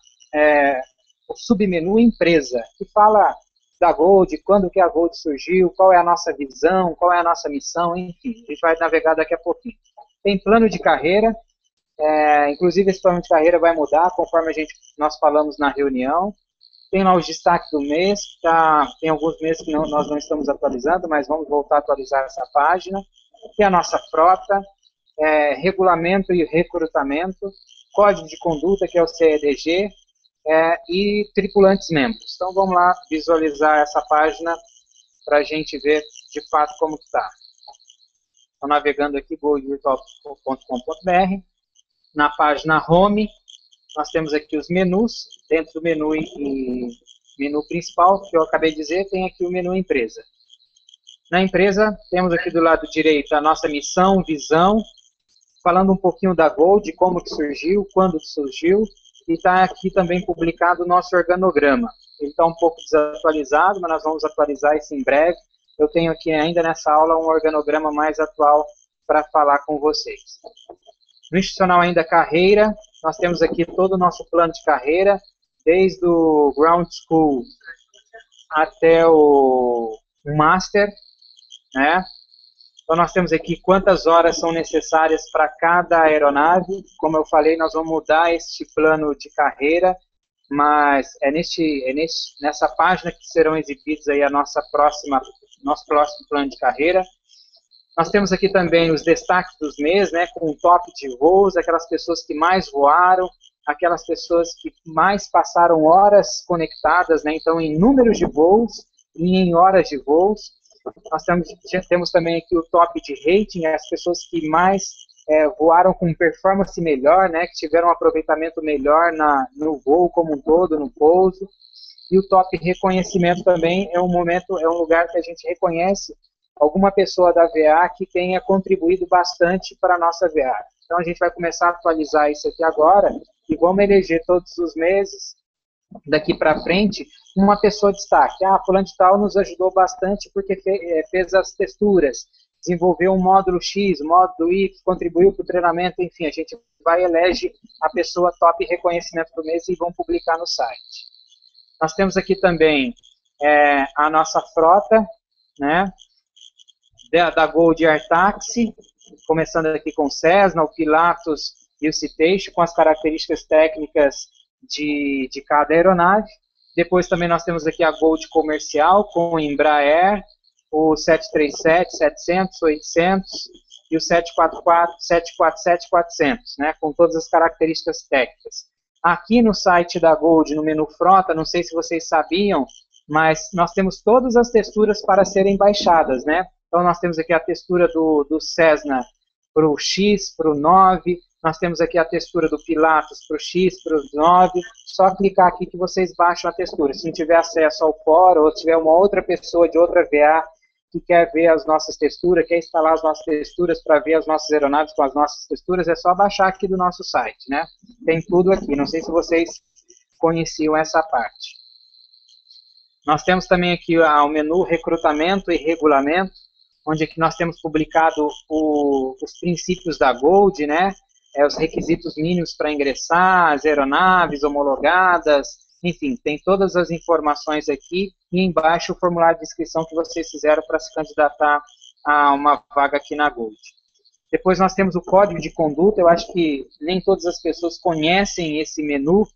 o submenu Empresa, que fala da Gold, quando que a Gold surgiu, qual é a nossa visão, qual é a nossa missão, enfim, a gente vai navegar daqui a pouquinho. Tem plano de carreira, inclusive esse plano de carreira vai mudar conforme nós falamos na reunião. Tem lá os destaques do mês, tem alguns meses que nós não estamos atualizando, mas vamos voltar a atualizar essa página. Tem a nossa frota, regulamento e recrutamento, código de conduta, que é o CEDG, e tripulantes membros. Então vamos lá visualizar essa página para a gente ver de fato como está. Estou navegando aqui, goldvirtual.com.br. Na página Home, nós temos aqui os menus. Dentro do menu principal, que eu acabei de dizer, tem aqui o menu Empresa. Na empresa, temos aqui do lado direito a nossa missão, visão, falando um pouquinho da Gold, como que surgiu, quando que surgiu, e está aqui também publicado o nosso organograma. Ele está um pouco desatualizado, mas nós vamos atualizar isso em breve. Eu tenho aqui ainda nessa aula um organograma mais atual para falar com vocês. No institucional ainda carreira, nós temos aqui todo o nosso plano de carreira, desde o Ground School até o Master, né? Então, nós temos aqui quantas horas são necessárias para cada aeronave. Como eu falei, nós vamos mudar este plano de carreira, mas nessa página que serão exibidos aí nosso próximo plano de carreira. Nós temos aqui também os destaques dos meses, né, com o top de voos, aquelas pessoas que mais voaram, aquelas pessoas que mais passaram horas conectadas, né, então em números de voos e em horas de voos. Nós temos também aqui o top de rating, as pessoas que mais voaram com performance melhor, né, que tiveram um aproveitamento melhor no voo como um todo, no pouso. E o top reconhecimento também é um lugar que a gente reconhece alguma pessoa da VA que tenha contribuído bastante para a nossa VA. Então a gente vai começar a atualizar isso aqui agora e vamos eleger todos os meses, daqui para frente, uma pessoa de destaque. Fulano de tal nos ajudou bastante porque fez as texturas, desenvolveu um módulo X, módulo Y, contribuiu para o treinamento, enfim, a gente vai eleger a pessoa top reconhecimento do mês e vamos publicar no site. Nós temos aqui também a nossa frota, né, da Gold Air Taxi, começando aqui com o Cessna, o Pilatus e o Citation, com as características técnicas de cada aeronave. Depois também nós temos aqui a Gold Comercial, com o Embraer, o 737, 700, 800 e o 744, 747, 400, né, com todas as características técnicas. Aqui no site da Gold, no menu Frota, não sei se vocês sabiam, mas nós temos todas as texturas para serem baixadas, né? Então nós temos aqui a textura do Cessna para o X, para o 9, nós temos aqui a textura do Pilatus para o X, para o 9, só clicar aqui que vocês baixam a textura. Se não tiver acesso ao fórum, ou tiver uma outra pessoa de outra VA que quer ver as nossas texturas, quer instalar as nossas texturas para ver as nossas aeronaves com as nossas texturas, é só baixar aqui do nosso site, né? Tem tudo aqui, não sei se vocês conheciam essa parte. Nós temos também aqui o menu Recrutamento e Regulamento, onde aqui nós temos publicado os princípios da Gold, né? Os requisitos mínimos para ingressar, as aeronaves homologadas, enfim, tem todas as informações aqui e embaixo o formulário de inscrição que vocês fizeram para se candidatar a uma vaga aqui na Gold. Depois nós temos o código de conduta, eu acho que nem todas as pessoas conhecem esse menu,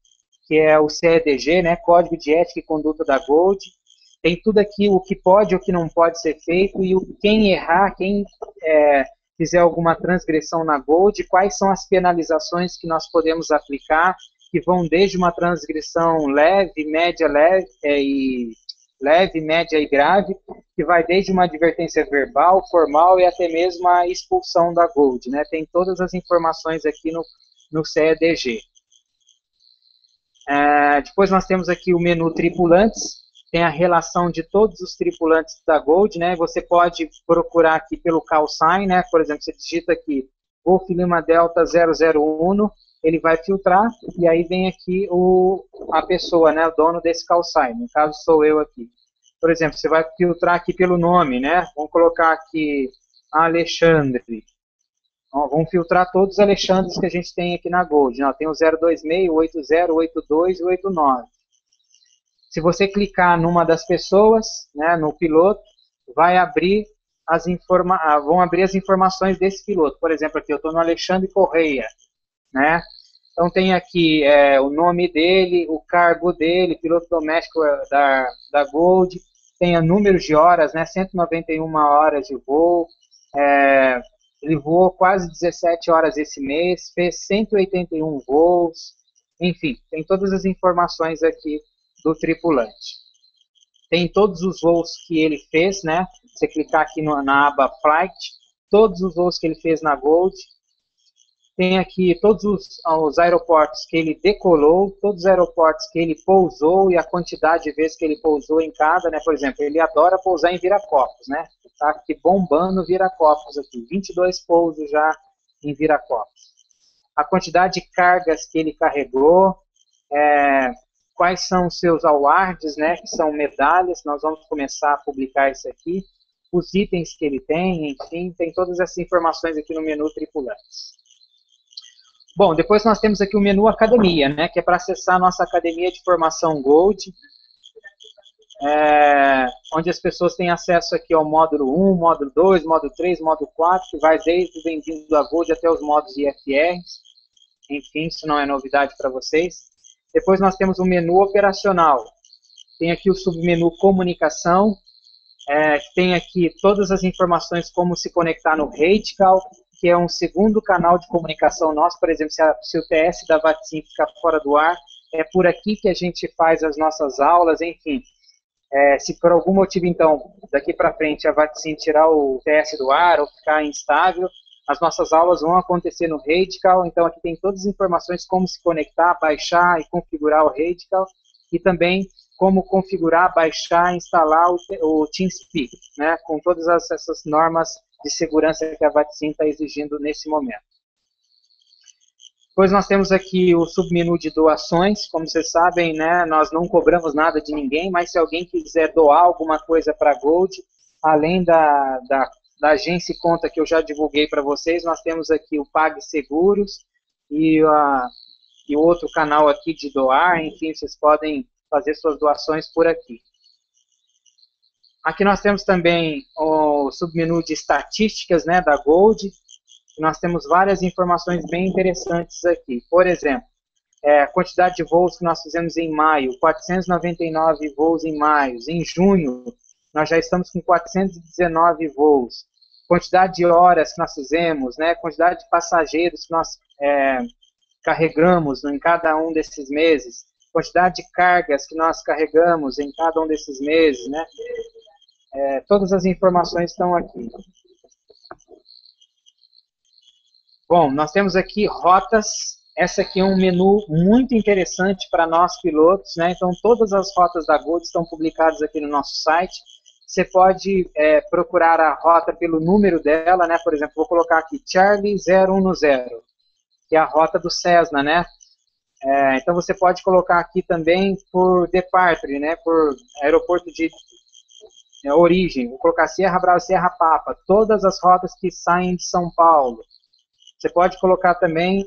que é o CEDG, né, Código de Ética e Conduta da Gold. Tem tudo aqui o que pode e o que não pode ser feito, e quem errar, quem fizer alguma transgressão na Gold, quais são as penalizações que nós podemos aplicar, que vão desde uma transgressão leve, média e grave, que vai desde uma advertência verbal, formal e até mesmo a expulsão da Gold, né? Tem todas as informações aqui no CEDG. Depois nós temos aqui o menu Tripulantes, tem a relação de todos os tripulantes da Gold, né? Você pode procurar aqui pelo call sign, né? Por exemplo, você digita aqui Golf Lima Delta 001, ele vai filtrar, e aí vem aqui a pessoa, né, o dono desse call sign, no caso sou eu aqui. Por exemplo, você vai filtrar aqui pelo nome, né, vamos colocar aqui Alexandre. Ó, vamos filtrar todos os Alexandres que a gente tem aqui na Gold, né? Tem o 026, o 80, o 82 e o 89. Se você clicar numa das pessoas, né, no piloto, vão abrir as informações desse piloto. Por exemplo, aqui eu estou no Alexandre Correia, né? Então tem aqui o nome dele, o cargo dele, piloto doméstico da Gold, tem números de horas, né? 191 horas de voo, ele voou quase 17 horas esse mês, fez 181 voos, enfim, tem todas as informações aqui do tripulante. Tem todos os voos que ele fez, né? Você clicar aqui na aba Flight, todos os voos que ele fez na Gold. Tem aqui todos os aeroportos que ele decolou, todos os aeroportos que ele pousou e a quantidade de vezes que ele pousou em cada, né? Por exemplo, ele adora pousar em Viracopos, né? Tá aqui bombando Viracopos aqui, 22 pousos já em Viracopos. A quantidade de cargas que ele carregou, quais são os seus awards, né? Que são medalhas, nós vamos começar a publicar isso aqui. Os itens que ele tem, enfim, tem todas essas informações aqui no menu Tripulantes. Bom, depois nós temos aqui o menu Academia, né, que é para acessar a nossa Academia de Formação Gold. onde as pessoas têm acesso aqui ao módulo 1, módulo 2, módulo 3, módulo 4, que vai desde o bem-vindo a Gold até os módulos IFR. Enfim, isso não é novidade para vocês. Depois nós temos o menu operacional. Tem aqui o submenu comunicação, tem aqui todas as informações como se conectar no Radical, que é um segundo canal de comunicação nosso. Por exemplo, se o TS da VATSIM ficar fora do ar, é por aqui que a gente faz as nossas aulas, enfim. Se por algum motivo, então, daqui para frente a VATSIM tirar o TS do ar ou ficar instável, as nossas aulas vão acontecer no Radical. Então aqui tem todas as informações como se conectar, baixar e configurar o Radical, e também como configurar, baixar e instalar o TeamSpeak, né, com todas essas normas de segurança que a VATSIM está exigindo nesse momento. Depois nós temos aqui o submenu de doações. Como vocês sabem, né, nós não cobramos nada de ninguém, mas se alguém quiser doar alguma coisa para a Gold, além da agência e conta que eu já divulguei para vocês, nós temos aqui o PagSeguros e o outro canal aqui de doar. Enfim, vocês podem fazer suas doações por aqui. Aqui nós temos também o submenu de estatísticas, né, da Gold. Nós temos várias informações bem interessantes aqui. Por exemplo, a quantidade de voos que nós fizemos em maio, 499 voos em maio. Em junho, nós já estamos com 419 voos. Quantidade de horas que nós fizemos, né, quantidade de passageiros que nós carregamos em cada um desses meses, quantidade de cargas que nós carregamos em cada um desses meses, né? Todas as informações estão aqui. Bom, nós temos aqui rotas. Essa aqui é um menu muito interessante para nós pilotos, né? Então, todas as rotas da Gold estão publicadas aqui no nosso site. Você pode procurar a rota pelo número dela, né? Por exemplo, vou colocar aqui Charlie 010, que é a rota do Cessna, né? Então, você pode colocar aqui também por departure, né? Por aeroporto de origem. Vou colocar Sierra Brava, Sierra Papa, todas as rotas que saem de São Paulo. Você pode colocar também,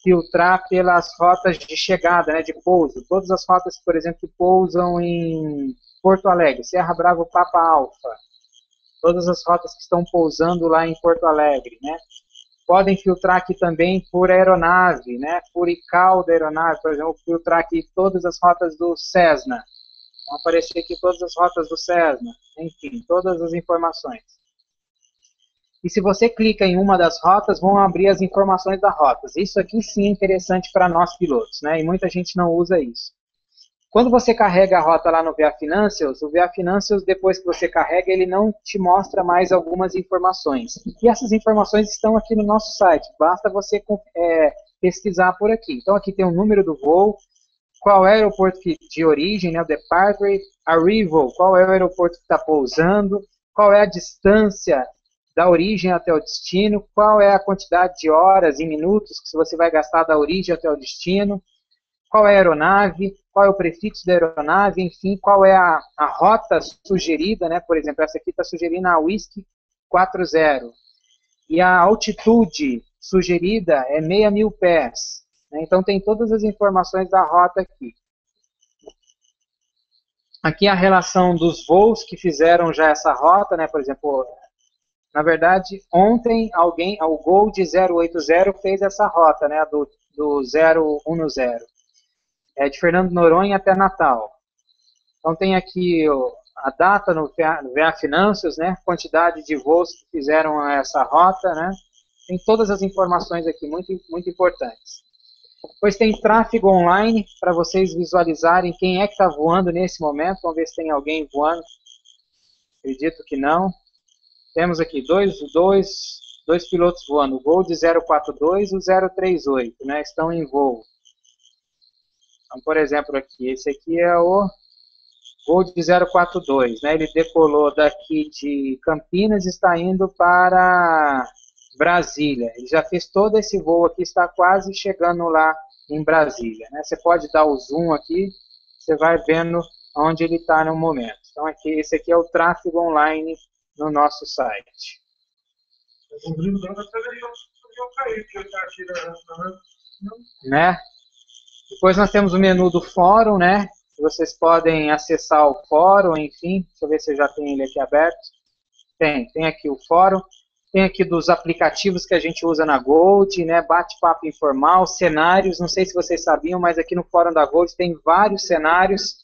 filtrar pelas rotas de chegada, né, de pouso. Todas as rotas, por exemplo, que pousam em Porto Alegre, Sierra Bravo, Papa Alfa. Todas as rotas que estão pousando lá em Porto Alegre, né. Podem filtrar aqui também por aeronave, né, por ICAO da aeronave. Por exemplo, filtrar aqui todas as rotas do Cessna. Vão aparecer aqui todas as rotas do Cessna. Enfim, todas as informações. E se você clica em uma das rotas, vão abrir as informações das rotas. Isso aqui sim é interessante para nós pilotos, né? E muita gente não usa isso. Quando você carrega a rota lá no VA Financials, o VA Financials, depois que você carrega, ele não te mostra mais algumas informações. E essas informações estão aqui no nosso site. Basta você pesquisar por aqui. Então aqui tem o número do voo, qual é o aeroporto de origem, né, o departure, arrival, qual é o aeroporto que está pousando, qual é a distância da origem até o destino, qual é a quantidade de horas e minutos que você vai gastar da origem até o destino, qual é a aeronave, qual é o prefixo da aeronave, enfim, qual é a rota sugerida, né? Por exemplo, essa aqui está sugerindo a Whiskey 40, e a altitude sugerida é 6.000 pés, né? Então tem todas as informações da rota aqui. Aqui a relação dos voos que fizeram já essa rota, né? Por exemplo, na verdade, ontem o Gold 080 fez essa rota, né, do 010, de Fernando Noronha até Natal. Então tem aqui a data no VA Financials, né, quantidade de voos que fizeram essa rota, né, tem todas as informações aqui, muito, muito importantes. Depois tem tráfego online, para vocês visualizarem quem é que está voando nesse momento. Vamos ver se tem alguém voando. Acredito que não. Temos aqui dois pilotos voando, o Gold 042 e o 038, né, estão em voo. Então, por exemplo, aqui, esse aqui é o Gold 042, né, ele decolou daqui de Campinas e está indo para Brasília. Ele já fez todo esse voo aqui, está quase chegando lá em Brasília, né. Você pode dar o zoom aqui, você vai vendo onde ele está no momento. Então, aqui, esse aqui é o tráfego online no nosso site. Né? Depois nós temos o menu do fórum, né? Vocês podem acessar o fórum, enfim, deixa eu ver se eu já tenho ele aqui aberto. Tem aqui o fórum, tem aqui dos aplicativos que a gente usa na Gold, né, bate-papo informal, cenários, não sei se vocês sabiam, mas aqui no fórum da Gold tem vários cenários,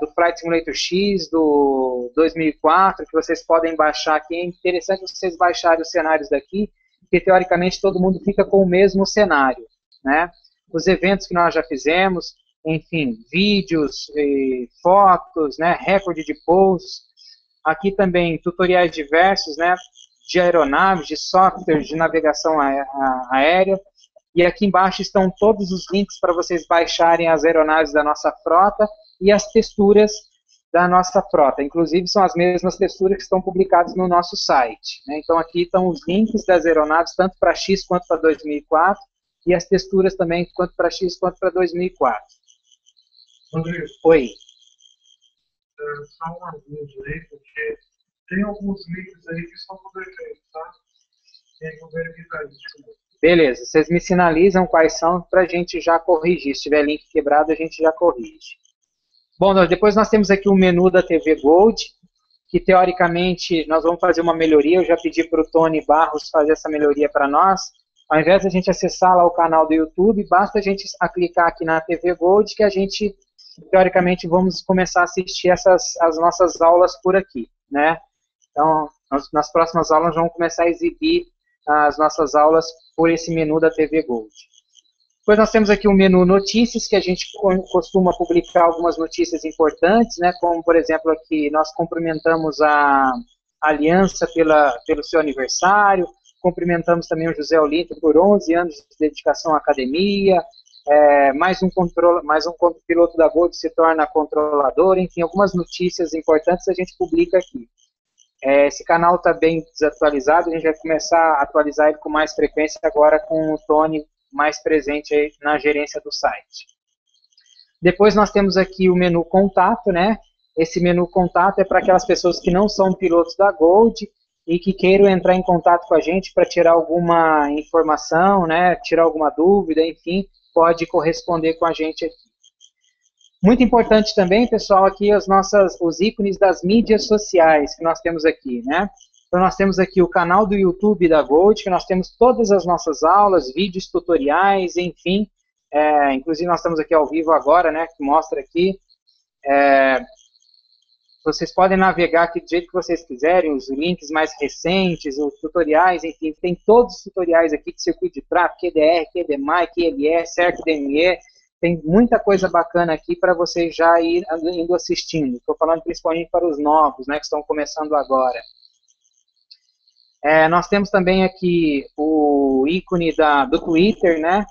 do Flight Simulator X, do 2004, que vocês podem baixar aqui. É interessante vocês baixarem os cenários daqui, porque teoricamente todo mundo fica com o mesmo cenário, né? Os eventos que nós já fizemos, enfim, vídeos, fotos, né, recorde de posts. Aqui também tutoriais diversos, né, de aeronaves, de software, de navegação aérea. E aqui embaixo estão todos os links para vocês baixarem as aeronaves da nossa frota e as texturas da nossa frota. Inclusive, são as mesmas texturas que estão publicadas no nosso site, né? Então, aqui estão os links das aeronaves, tanto para X quanto para 2004, e as texturas também, tanto para X quanto para 2004.
Rodrigo.
Oi.
Só um aviso aí, porque tem alguns links aí que são por defeito, tá? Tem que verificar isso.
Beleza, vocês me sinalizam quais são para a gente já corrigir. Se tiver link quebrado, a gente já corrige. Bom, depois nós temos aqui o menu da TV Gold, que teoricamente nós vamos fazer uma melhoria. Eu já pedi para o Tony Barros fazer essa melhoria para nós. Ao invés de a gente acessar lá o canal do YouTube, basta a gente clicar aqui na TV Gold, que a gente, teoricamente, vamos começar a assistir as nossas aulas por aqui, né? Então, nas próximas aulas, vamos começar a exibir as nossas aulas por esse menu da TV Gold. Depois nós temos aqui o menu notícias, que a gente costuma publicar algumas notícias importantes, né, como, por exemplo, aqui nós cumprimentamos a Aliança pelo seu aniversário, cumprimentamos também o José Olinto por 11 anos de dedicação à academia, mais um piloto da Gold se torna controlador, enfim, algumas notícias importantes a gente publica aqui. Esse canal está bem desatualizado, a gente vai começar a atualizar ele com mais frequência agora com o Tony mais presente aí na gerência do site. Depois nós temos aqui o menu contato, né? Esse menu contato é para aquelas pessoas que não são pilotos da Gold e que queiram entrar em contato com a gente para tirar alguma informação, né? Tirar alguma dúvida, enfim, pode corresponder com a gente aqui. Muito importante também, pessoal, aqui os ícones das mídias sociais que nós temos aqui, né? Então, nós temos aqui o canal do YouTube da Gold, que nós temos todas as nossas aulas, vídeos, tutoriais, enfim. Inclusive, nós estamos aqui ao vivo agora, né? Que mostra aqui. Vocês podem navegar aqui do jeito que vocês quiserem, os links mais recentes, os tutoriais, enfim. Tem todos os tutoriais aqui de circuito de tráfego, QDR, QDMI, QLE, CERC-DME. Tem muita coisa bacana aqui para vocês já indo assistindo. Estou falando principalmente para os novos, né, que estão começando agora. Nós temos também aqui o ícone do Twitter, né?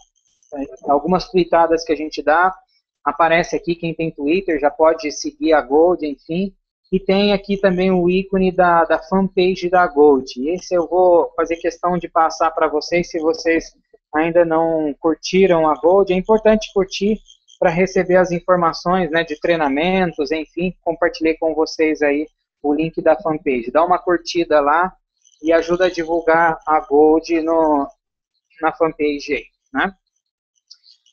Algumas tweetadas que a gente dá. Aparece aqui quem tem Twitter, já pode seguir a Gold, enfim. E tem aqui também o ícone da fanpage da Gold. Esse eu vou fazer questão de passar para vocês, se vocês ainda não curtiram a Gold. É importante curtir para receber as informações, né, de treinamentos, enfim. Compartilhei com vocês aí o link da fanpage. Dá uma curtida lá e ajuda a divulgar a Gold na fanpage aí, né?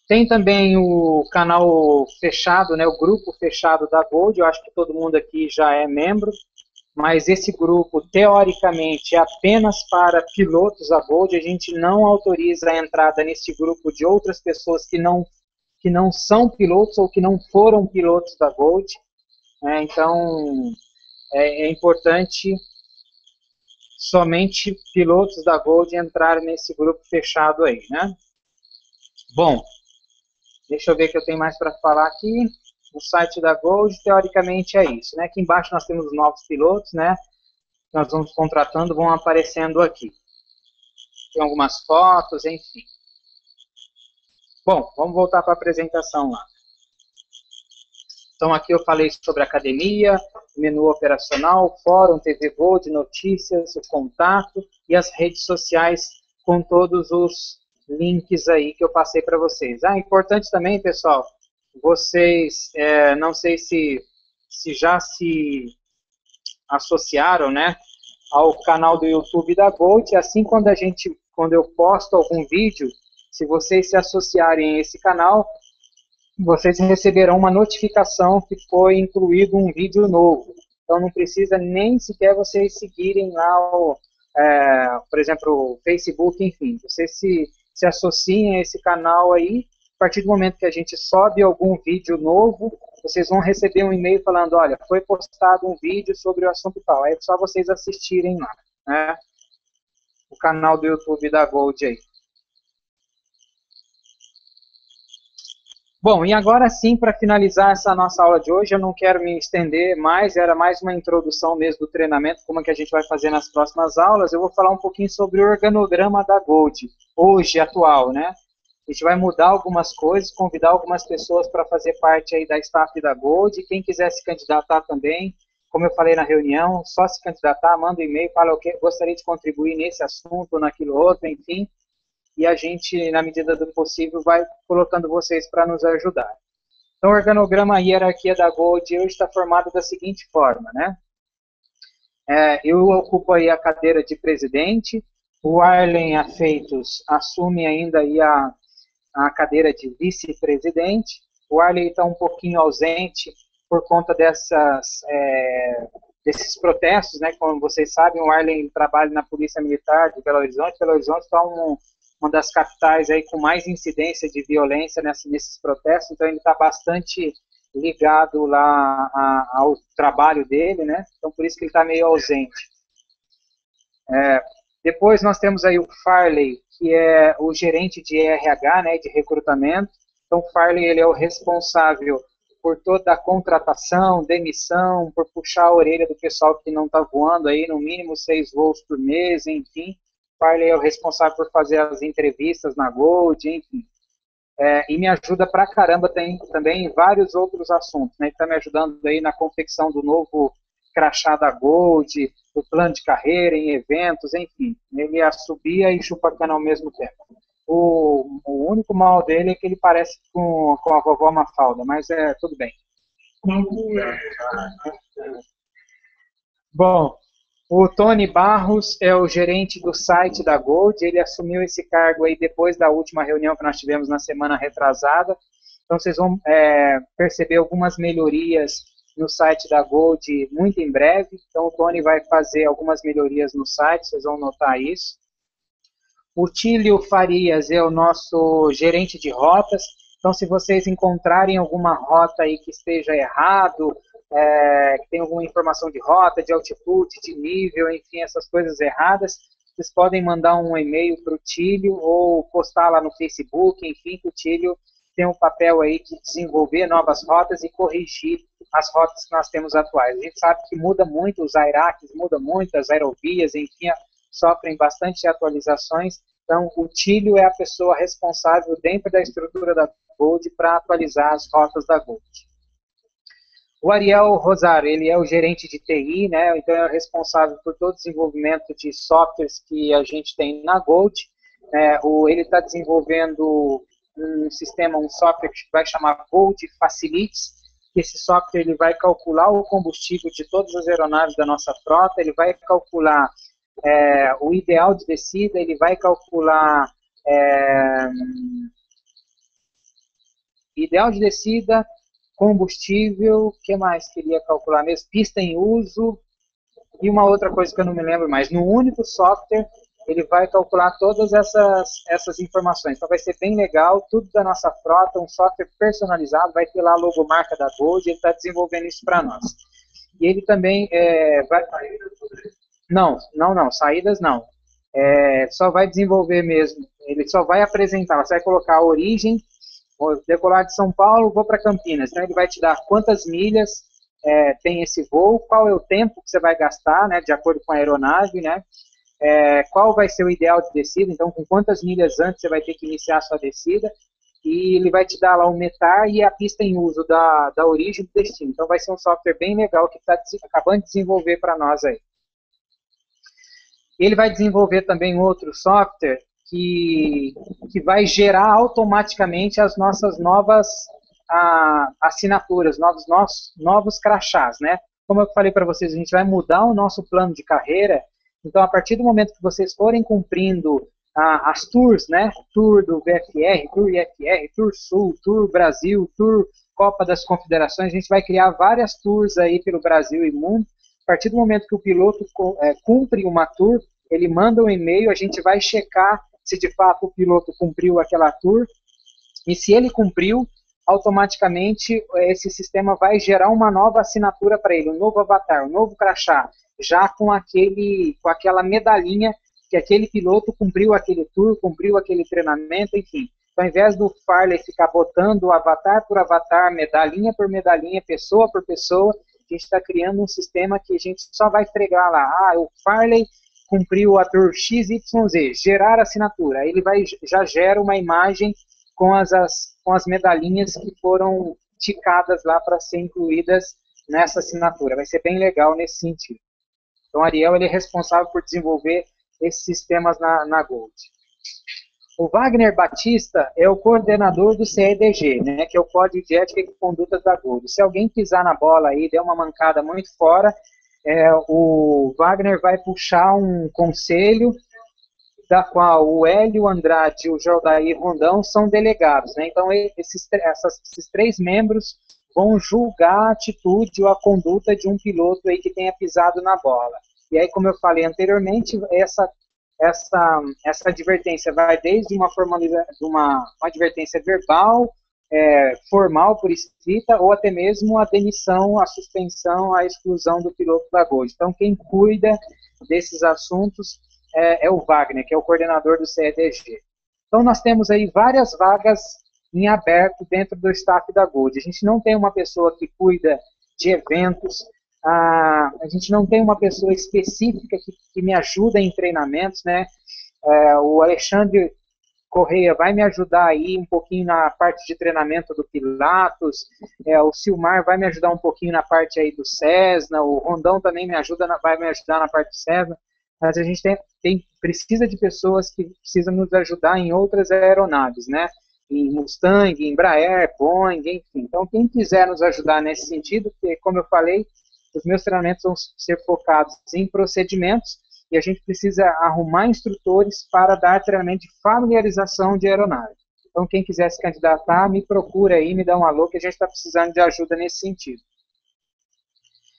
Tem também o canal fechado, né, o grupo fechado da Gold. Eu acho que todo mundo aqui já é membro, mas esse grupo, teoricamente, é apenas para pilotos da Gold. A gente não autoriza a entrada nesse grupo de outras pessoas que não são pilotos ou que não foram pilotos da Gold. Então, é importante somente pilotos da Gold entrarem nesse grupo fechado aí, né? Bom, deixa eu ver o que eu tenho mais para falar aqui. O site da Gold, teoricamente, é isso, né? Aqui embaixo nós temos os novos pilotos, né? Nós vamos contratando, vão aparecendo aqui. Tem algumas fotos, enfim. Bom, vamos voltar para a apresentação lá. Então, aqui eu falei sobre a academia, menu operacional, fórum, TV Gold, notícias, o contato e as redes sociais com todos os links aí que eu passei para vocês. Importante também, pessoal, vocês, não sei se já se associaram, né, ao canal do YouTube da Gold. Assim, quando eu posto algum vídeo, se vocês se associarem a esse canal, vocês receberão uma notificação que foi incluído um vídeo novo. Então não precisa nem sequer vocês seguirem lá, por exemplo, o Facebook, enfim. Vocês se associem a esse canal aí. A partir do momento que a gente sobe algum vídeo novo, vocês vão receber um e-mail falando, olha, foi postado um vídeo sobre o assunto tal. Aí é só vocês assistirem lá, né? O canal do YouTube da Gold aí. Bom, e agora sim, para finalizar essa nossa aula de hoje, eu não quero me estender mais, era mais uma introdução mesmo do treinamento, como é que a gente vai fazer nas próximas aulas. Eu vou falar um pouquinho sobre o organograma da Gold, hoje, atual, né? A gente vai mudar algumas coisas, convidar algumas pessoas para fazer parte aí da staff da Gold, quem quiser se candidatar também, como eu falei na reunião, só se candidatar, manda um e-mail, fala o que gostaria de contribuir nesse assunto, naquilo outro, enfim, e a gente, na medida do possível, vai colocando vocês para nos ajudar. Então, o organograma, a hierarquia da Gold hoje está formado da seguinte forma, né? Eu ocupo aí a cadeira de presidente, o Arlen Afeitos assume ainda aí a cadeira de vice-presidente, o Arlen está um pouquinho ausente por conta desses protestos, né? Como vocês sabem, o Arlen trabalha na Polícia Militar de Belo Horizonte está uma das capitais aí com mais incidência de violência nesses protestos, então ele está bastante ligado lá ao trabalho dele, né? Então por isso que ele está meio ausente. Depois nós temos aí o Farley, que é o gerente de RH, né, de recrutamento. Então o Farley ele é o responsável por toda a contratação, demissão, por puxar a orelha do pessoal que não está voando aí, no mínimo 6 voos por mês, enfim. Farley é o responsável por fazer as entrevistas na Gold, enfim. E me ajuda pra caramba também em vários outros assuntos, né? Ele está me ajudando aí na confecção do novo crachá da Gold, do plano de carreira, em eventos, enfim. Ele assobia e chupa cana ao mesmo tempo. O único mal dele é que ele parece com a vovó Mafalda, mas tudo bem. Bom, o Tony Barros é o gerente do site da Gold, ele assumiu esse cargo aí depois da última reunião que nós tivemos na semana retrasada. Então vocês vão perceber algumas melhorias no site da Gold muito em breve. Então o Tony vai fazer algumas melhorias no site, vocês vão notar isso. O Tílio Farias é o nosso gerente de rotas. Então se vocês encontrarem alguma rota aí que esteja errado, que tem alguma informação de rota, de altitude, de nível, enfim, essas coisas erradas, vocês podem mandar um e-mail para o Tílio ou postar lá no Facebook, enfim, que o Tílio tem um papel aí de desenvolver novas rotas e corrigir as rotas que nós temos atuais. A gente sabe que muda muito, os airaques mudam muito, as aerovias, enfim, sofrem bastante atualizações. Então, o Tílio é a pessoa responsável dentro da estrutura da Gold para atualizar as rotas da Gold. O Ariel Rosário, ele é o gerente de TI, né? Então é o responsável por todo o desenvolvimento de softwares que a gente tem na Gold. Ele está desenvolvendo um software que vai chamar Gold Facilities. Esse software ele vai calcular o combustível de todas as aeronaves da nossa frota, ele vai calcular o ideal de descida, ele vai calcular ideal de descida, combustível, o que mais queria calcular mesmo? Pista em uso e uma outra coisa que eu não me lembro mais. No único software, ele vai calcular todas essas informações. Então vai ser bem legal, tudo da nossa frota, um software personalizado, vai ter lá a logomarca da Gold, ele está desenvolvendo isso para nós. E ele também vai... Não, saídas não. Só vai desenvolver mesmo, ele só vai apresentar, você vai colocar a origem, vou decolar de São Paulo, vou para Campinas. Então ele vai te dar quantas milhas tem esse voo, qual é o tempo que você vai gastar, né, de acordo com a aeronave, né, qual vai ser o ideal de descida, então com quantas milhas antes você vai ter que iniciar a sua descida, e ele vai te dar lá o METAR e a pista em uso da origem do destino. Então vai ser um software bem legal que está acabando de desenvolver para nós aí. Ele vai desenvolver também outro software que vai gerar automaticamente as nossas novas assinaturas, novos crachás, né? Como eu falei para vocês, a gente vai mudar o nosso plano de carreira, então a partir do momento que vocês forem cumprindo as tours, né? Tour do VFR, Tour IFR, Tour Sul, Tour Brasil, Tour Copa das Confederações. A gente vai criar várias tours aí pelo Brasil e mundo. A partir do momento que o piloto cumpre uma tour, ele manda um e-mail, a gente vai checar se de fato o piloto cumpriu aquela tour, e se ele cumpriu, automaticamente esse sistema vai gerar uma nova assinatura para ele, um novo avatar, um novo crachá, já com aquela medalhinha que aquele piloto cumpriu aquele tour, cumpriu aquele treinamento, enfim. Então, ao invés do Farley ficar botando avatar por avatar, medalhinha por medalhinha, pessoa por pessoa, a gente está criando um sistema que a gente só vai fregar lá, o Farley cumpriu a tour XYZ, gerar assinatura. Ele já gera uma imagem com as medalhinhas que foram ticadas lá para ser incluídas nessa assinatura. Vai ser bem legal nesse sentido. Então, o Ariel ele é responsável por desenvolver esses sistemas na Gold. O Wagner Batista é o coordenador do CEDG, né, que é o Código de Ética e Condutas da Gold. Se alguém pisar na bola aí, der uma mancada muito fora, o Wagner vai puxar um conselho da qual o Hélio Andrade e o Jordair Rondão são delegados, né? Então, esses 3 membros vão julgar a atitude ou a conduta de um piloto aí que tenha pisado na bola. E aí, como eu falei anteriormente, essa advertência vai desde uma advertência verbal, formal por escrita, ou até mesmo a demissão, a suspensão, a exclusão do piloto da Gold. Então, quem cuida desses assuntos é o Wagner, que é o coordenador do CEDG. Então, nós temos aí várias vagas em aberto dentro do staff da Gold. A gente não tem uma pessoa que cuida de eventos, a gente não tem uma pessoa específica que me ajuda em treinamentos, né? O Alexandre Correia vai me ajudar aí um pouquinho na parte de treinamento do Pilatos, o Silmar vai me ajudar um pouquinho na parte aí do Cessna, o Rondão também vai me ajudar na parte do Cessna, mas a gente precisa de pessoas que precisam nos ajudar em outras aeronaves, né? Em Mustang, Embraer, Boeing, enfim. Então, quem quiser nos ajudar nesse sentido, porque, como eu falei, os meus treinamentos vão ser focados em procedimentos e a gente precisa arrumar instrutores para dar treinamento de familiarização de aeronave. Então, quem quiser se candidatar, me procura aí, me dá um alô, que a gente está precisando de ajuda nesse sentido.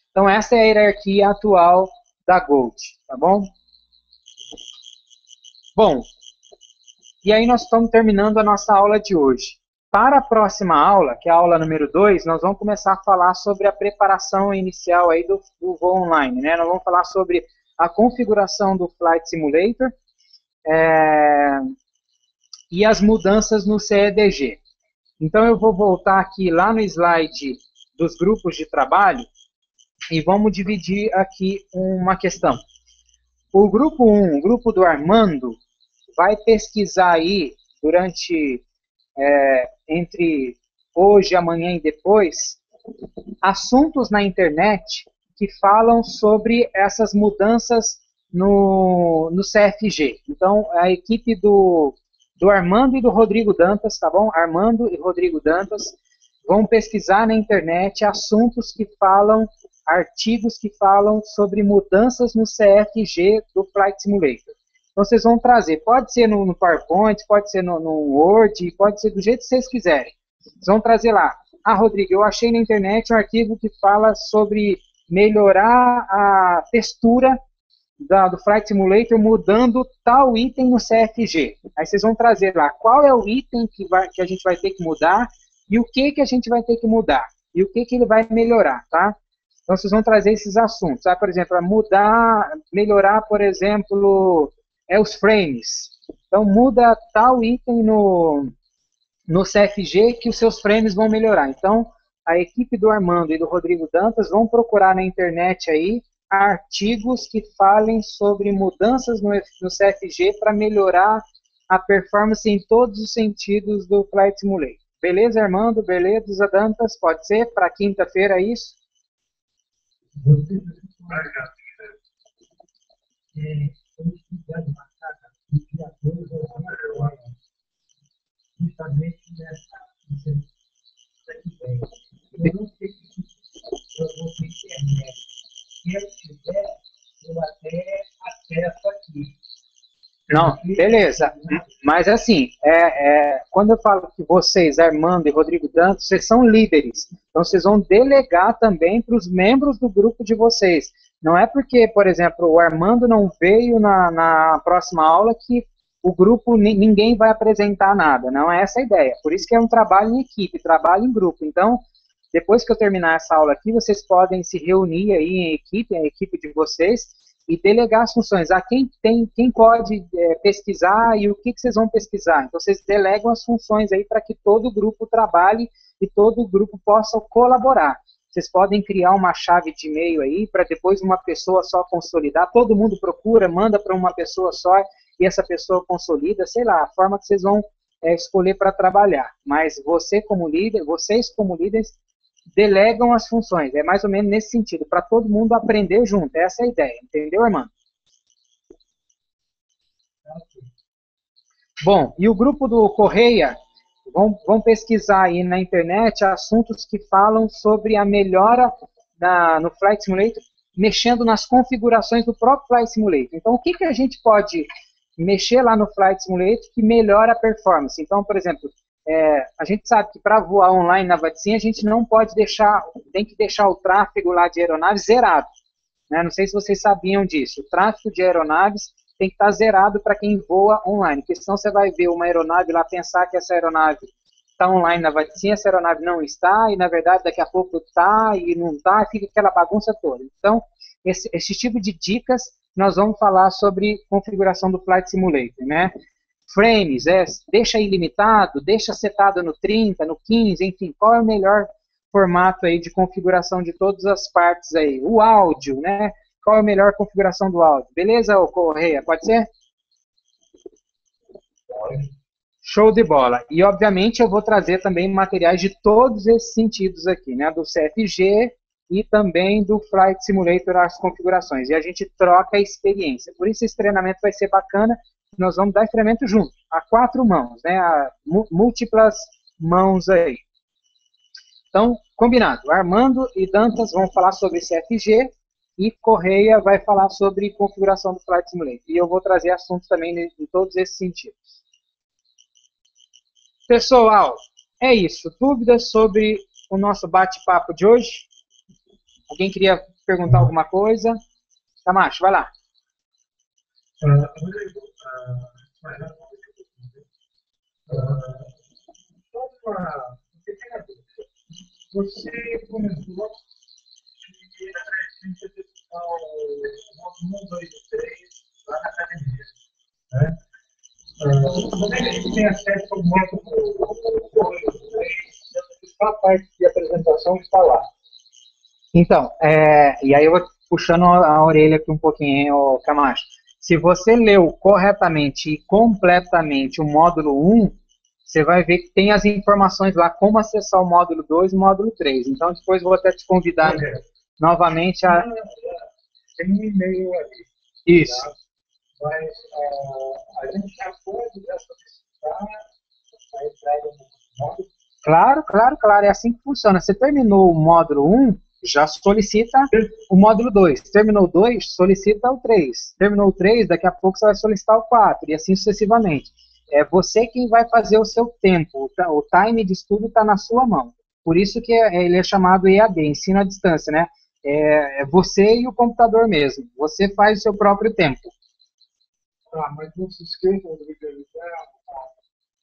Então, essa é a hierarquia atual da Gold, tá bom? Bom, e aí nós estamos terminando a nossa aula de hoje. Para a próxima aula, que é a aula número 2, nós vamos começar a falar sobre a preparação inicial aí do voo online, né? Nós vamos falar sobre a configuração do Flight Simulator e as mudanças no CEDG. Então, eu vou voltar aqui lá no slide dos grupos de trabalho e vamos dividir aqui uma questão. O grupo 1, o grupo do Armando, vai pesquisar aí durante, entre hoje, amanhã e depois, assuntos na internet que falam sobre essas mudanças no CFG. Então, a equipe do Armando e do Rodrigo Dantas, tá bom? Armando e Rodrigo Dantas vão pesquisar na internet assuntos que falam, artigos que falam sobre mudanças no CFG do Flight Simulator. Então, vocês vão trazer, pode ser no PowerPoint, pode ser no Word, pode ser do jeito que vocês quiserem. Vocês vão trazer lá. Rodrigo, eu achei na internet um arquivo que fala sobre melhorar a textura do Flight Simulator mudando tal item no CFG. Aí vocês vão trazer lá qual é o item que a gente vai ter que mudar e o que a gente vai ter que mudar e o que ele vai melhorar, tá? Então, vocês vão trazer esses assuntos. Por exemplo, melhorar, por exemplo, os frames. Então, muda tal item no CFG que os seus frames vão melhorar. Então, a equipe do Armando e do Rodrigo Dantas vão procurar na internet aí artigos que falem sobre mudanças no CFG para melhorar a performance em todos os sentidos do Flight Simulator. Beleza, Armando? Beleza, Dantas? Pode ser? Para quinta-feira, isso?
Justamente nessa ideia. Eu não sei se eu vou ter internet. Se eu tiver, eu até acesso aqui.
Não, beleza. Mas assim, quando eu falo que vocês, Armando e Rodrigo Dantas, vocês são líderes. Então vocês vão delegar também para os membros do grupo de vocês. Não é porque, por exemplo, o Armando não veio na próxima aula que o grupo, ninguém vai apresentar nada. Não é essa a ideia. Por isso que é um trabalho em equipe, trabalho em grupo. Então, depois que eu terminar essa aula aqui, vocês podem se reunir aí em equipe, a equipe de vocês, e delegar as funções. Quem pode pesquisar e o que vocês vão pesquisar. Então, vocês delegam as funções aí para que todo o grupo trabalhe e todo o grupo possa colaborar. Vocês podem criar uma chave de e-mail aí para depois uma pessoa só consolidar. Todo mundo procura, manda para uma pessoa só e essa pessoa consolida, sei lá, a forma que vocês vão escolher para trabalhar. Mas vocês como líderes, delegam as funções. É mais ou menos nesse sentido, para todo mundo aprender junto. Essa é a ideia. Entendeu, irmão? Bom, e o grupo do Correia, vão pesquisar aí na internet assuntos que falam sobre a melhora no Flight Simulator, mexendo nas configurações do próprio Flight Simulator. Então, o que a gente pode mexer lá no Flight Simulator que melhora a performance? Então, por exemplo, a gente sabe que para voar online na VATSIM, a gente não pode tem que deixar o tráfego lá de aeronaves zerado. Né? Não sei se vocês sabiam disso. O tráfego de aeronaves tem que estar zerado para quem voa online, porque senão você vai ver uma aeronave lá, pensar que essa aeronave está online na VATSIM, essa aeronave não está, e na verdade daqui a pouco está e não está, fica aquela bagunça toda. Então, esse tipo de dicas, nós vamos falar sobre configuração do Flight Simulator, né? Frames, deixa ilimitado, deixa setado no 30, no 15, enfim, qual é o melhor formato aí de configuração de todas as partes aí? O áudio, né? Qual é a melhor configuração do áudio? Beleza, Correia? Pode ser? Show de bola. E, obviamente, eu vou trazer também materiais de todos esses sentidos aqui, né? Do CFG e também do Flight Simulator, as configurações. E a gente troca a experiência. Por isso, esse treinamento vai ser bacana. Nós vamos dar esse treinamento junto, a 4 mãos, né? A múltiplas mãos aí. Então, combinado. Armando e Dantas vão falar sobre CFG e Correia vai falar sobre configuração do Flight Simulator. E eu vou trazer assuntos também em todos esses sentidos. Pessoal, é isso. Dúvidas sobre o nosso bate-papo de hoje? Alguém queria perguntar alguma coisa? Camacho, vai lá.
Você comentou que era preciso executar o módulo 1, 2 e 3 lá na academia. Né? Como é que a gente tem acesso ao módulo 2 e 3? Só a parte de apresentação está lá.
Então, e aí eu vou puxando a orelha aqui um pouquinho, Camacho. Se você leu corretamente e completamente o módulo 1, você vai ver que tem as informações lá, como acessar o módulo 2 e o módulo 3. Então, depois vou até te convidar novamente a...
Tem um e-mail ali.
Isso.
Tá? Mas a gente já pode solicitar a entrada no módulo?
Claro. É assim que funciona. Você terminou o módulo 1, já solicita o módulo 2. Terminou o 2, solicita o 3. Terminou o 3, daqui a pouco você vai solicitar o 4, e assim sucessivamente. É você quem vai fazer o seu tempo. O time de estudo está na sua mão. Por isso que ele é chamado EAD, ensino à distância, né? É você e o computador mesmo. Você faz o seu próprio tempo.
Mas não se esqueça, Rodrigo,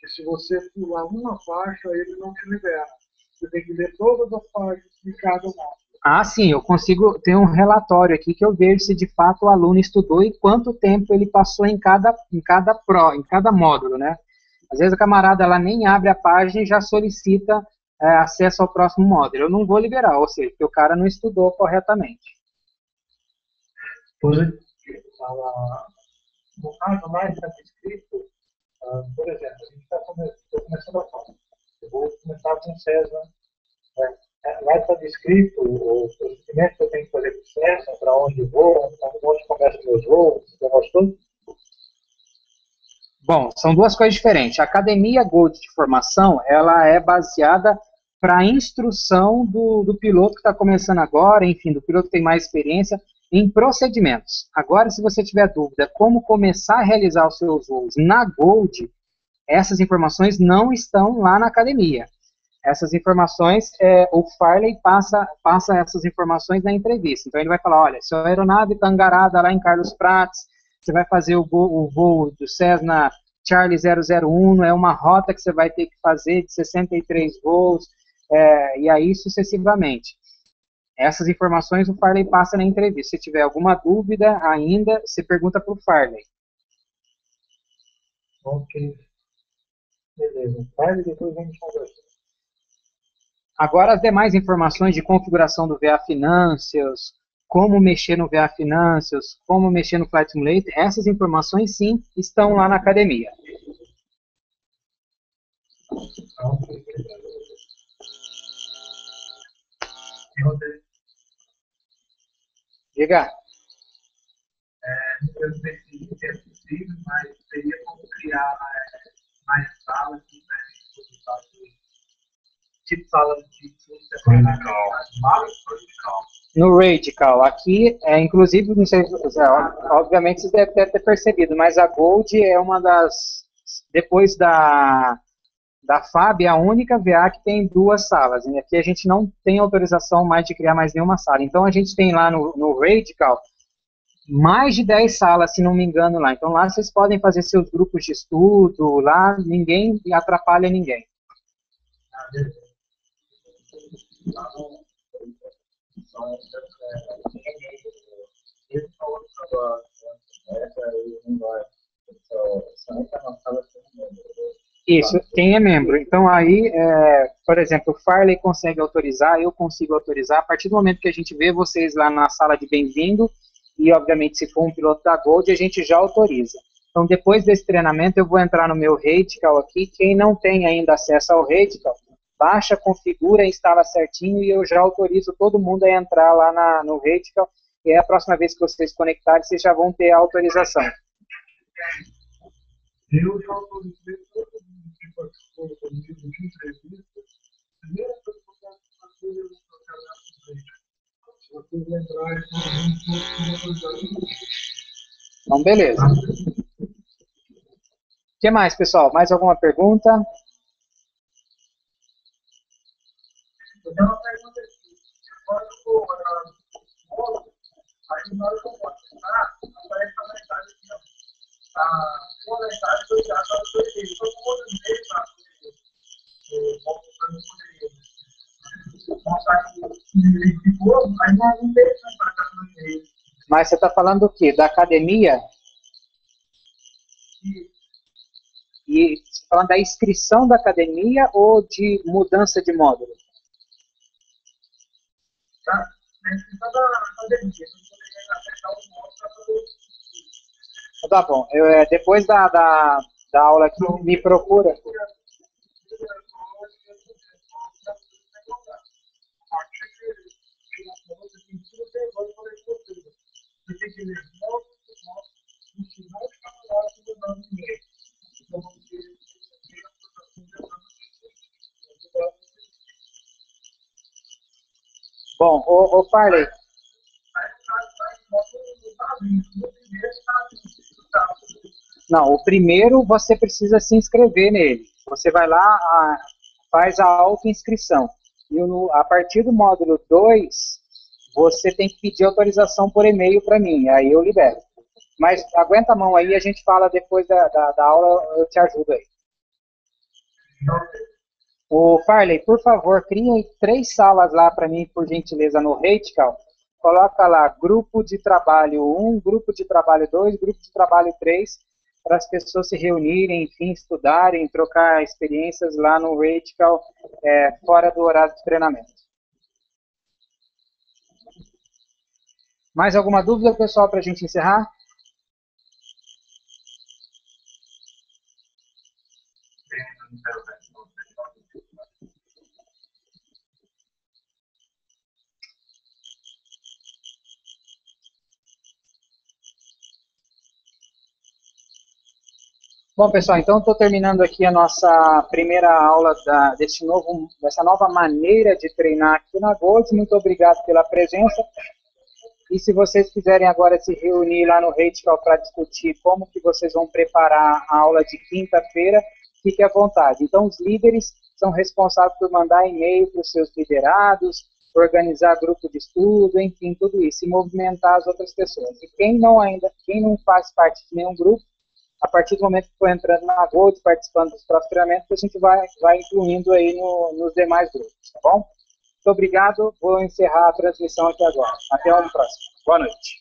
que se você pular uma faixa, ele não te libera. Você tem que ler todas as faixas de cada módulo.
Ah, sim, eu consigo ter um relatório aqui que eu vejo se de fato o aluno estudou e quanto tempo ele passou em cada módulo, né? Às vezes a camarada ela nem abre a página e já solicita acesso ao próximo módulo. Eu não vou liberar, ou seja, porque o cara não estudou corretamente.
No caso mais está escrito, por exemplo, a gente está começando a falar. Eu vou começar com o César. Lá está descrito o procedimento que eu tenho que fazer com o César, para onde vou, onde começam meus voos, esse negócio todo.
Bom, são duas coisas diferentes. A Academia Gold de Formação, ela é baseada para a instrução do piloto que está começando agora, enfim, do piloto que tem mais experiência. Em procedimentos. Agora, se você tiver dúvida como começar a realizar os seus voos na Gold, essas informações não estão lá na academia. Essas informações, o Farley passa essas informações na entrevista. Então, ele vai falar, olha, sua aeronave está angarada lá em Carlos Prates, você vai fazer o voo do Cessna Charlie 001, é uma rota que você vai ter que fazer de 63 voos, e aí sucessivamente. Essas informações o Farley passa na entrevista. Se tiver alguma dúvida ainda, você pergunta para o Farley.
Ok. Beleza. Farley, depois a gente conversa.
Agora, as demais informações de configuração do VA Financials, como mexer no VA Financials, como mexer no Flight Simulator, essas informações, sim, estão lá na academia.
Ok.
Diga.
Eu não sei se é possível, mas seria como criar mais salas, tipo sala de
no Radical. Aqui, inclusive, não sei, obviamente você deve ter percebido, mas a Gold é uma das, depois da FAB, é a única VA que tem 2 salas. E aqui a gente não tem autorização mais de criar mais nenhuma sala. Então a gente tem lá no Radical mais de 10 salas, se não me engano, lá. Então lá vocês podem fazer seus grupos de estudo, lá ninguém atrapalha ninguém. Isso, quem é membro. Então aí, por exemplo, o Farley consegue autorizar, eu consigo autorizar. A partir do momento que a gente vê vocês lá na sala de bem-vindo, e obviamente se for um piloto da Gold, a gente já autoriza. Então depois desse treinamento eu vou entrar no meu Radical aqui. Quem não tem ainda acesso ao Radical, baixa, configura, instala certinho e eu já autorizo todo mundo a entrar lá no Radical. E aí a próxima vez que vocês conectarem, vocês já vão ter a autorização.
Eu já autorizei todo mundo que participou comigo de entrevista. Primeira coisa que eu quero fazer é o cadastro. Se vocês lembrarem,
então, beleza. O que mais, pessoal? Mais alguma pergunta?
Eu tenho uma pergunta aqui. Quando eu vou, aí na hora que eu vou assinar, aparece a mensagem aqui, ó. A mensagem foi já para o perfil. Então, eu vou dizer para
mas você está falando do quê? Da academia? E você está falando da inscrição da academia ou de mudança de módulo?
Da inscrição da academia.
Tá bom. Depois da aula aqui, me procura. Bom, ô Farley. Não, o primeiro você precisa se inscrever nele. Você vai lá, faz a auto-inscrição. E a partir do módulo 2, você tem que pedir autorização por e-mail para mim, aí eu libero. Mas aguenta a mão aí, a gente fala depois da aula, eu te ajudo aí. O Farley, por favor, crie 3 salas lá para mim, por gentileza, no Radical. Coloca lá grupo de trabalho 1, grupo de trabalho 2, grupo de trabalho 3, para as pessoas se reunirem, enfim, estudarem, trocar experiências lá no Radical, fora do horário de treinamento. Mais alguma dúvida, pessoal, para a gente encerrar? Bom, pessoal, então estou terminando aqui a nossa primeira aula dessa nova maneira de treinar aqui na Gold. Muito obrigado pela presença. E se vocês quiserem agora se reunir lá no Radical para discutir como que vocês vão preparar a aula de quinta-feira, fique à vontade. Então, os líderes são responsáveis por mandar e-mail para os seus liderados, organizar grupo de estudo, enfim, tudo isso, e movimentar as outras pessoas. E quem não faz parte de nenhum grupo, a partir do momento que for entrando na Gold, participando dos próximos treinamentos, a gente vai incluindo aí nos demais grupos, tá bom? Muito obrigado, vou encerrar a transmissão aqui agora. Até o próximo. Boa noite.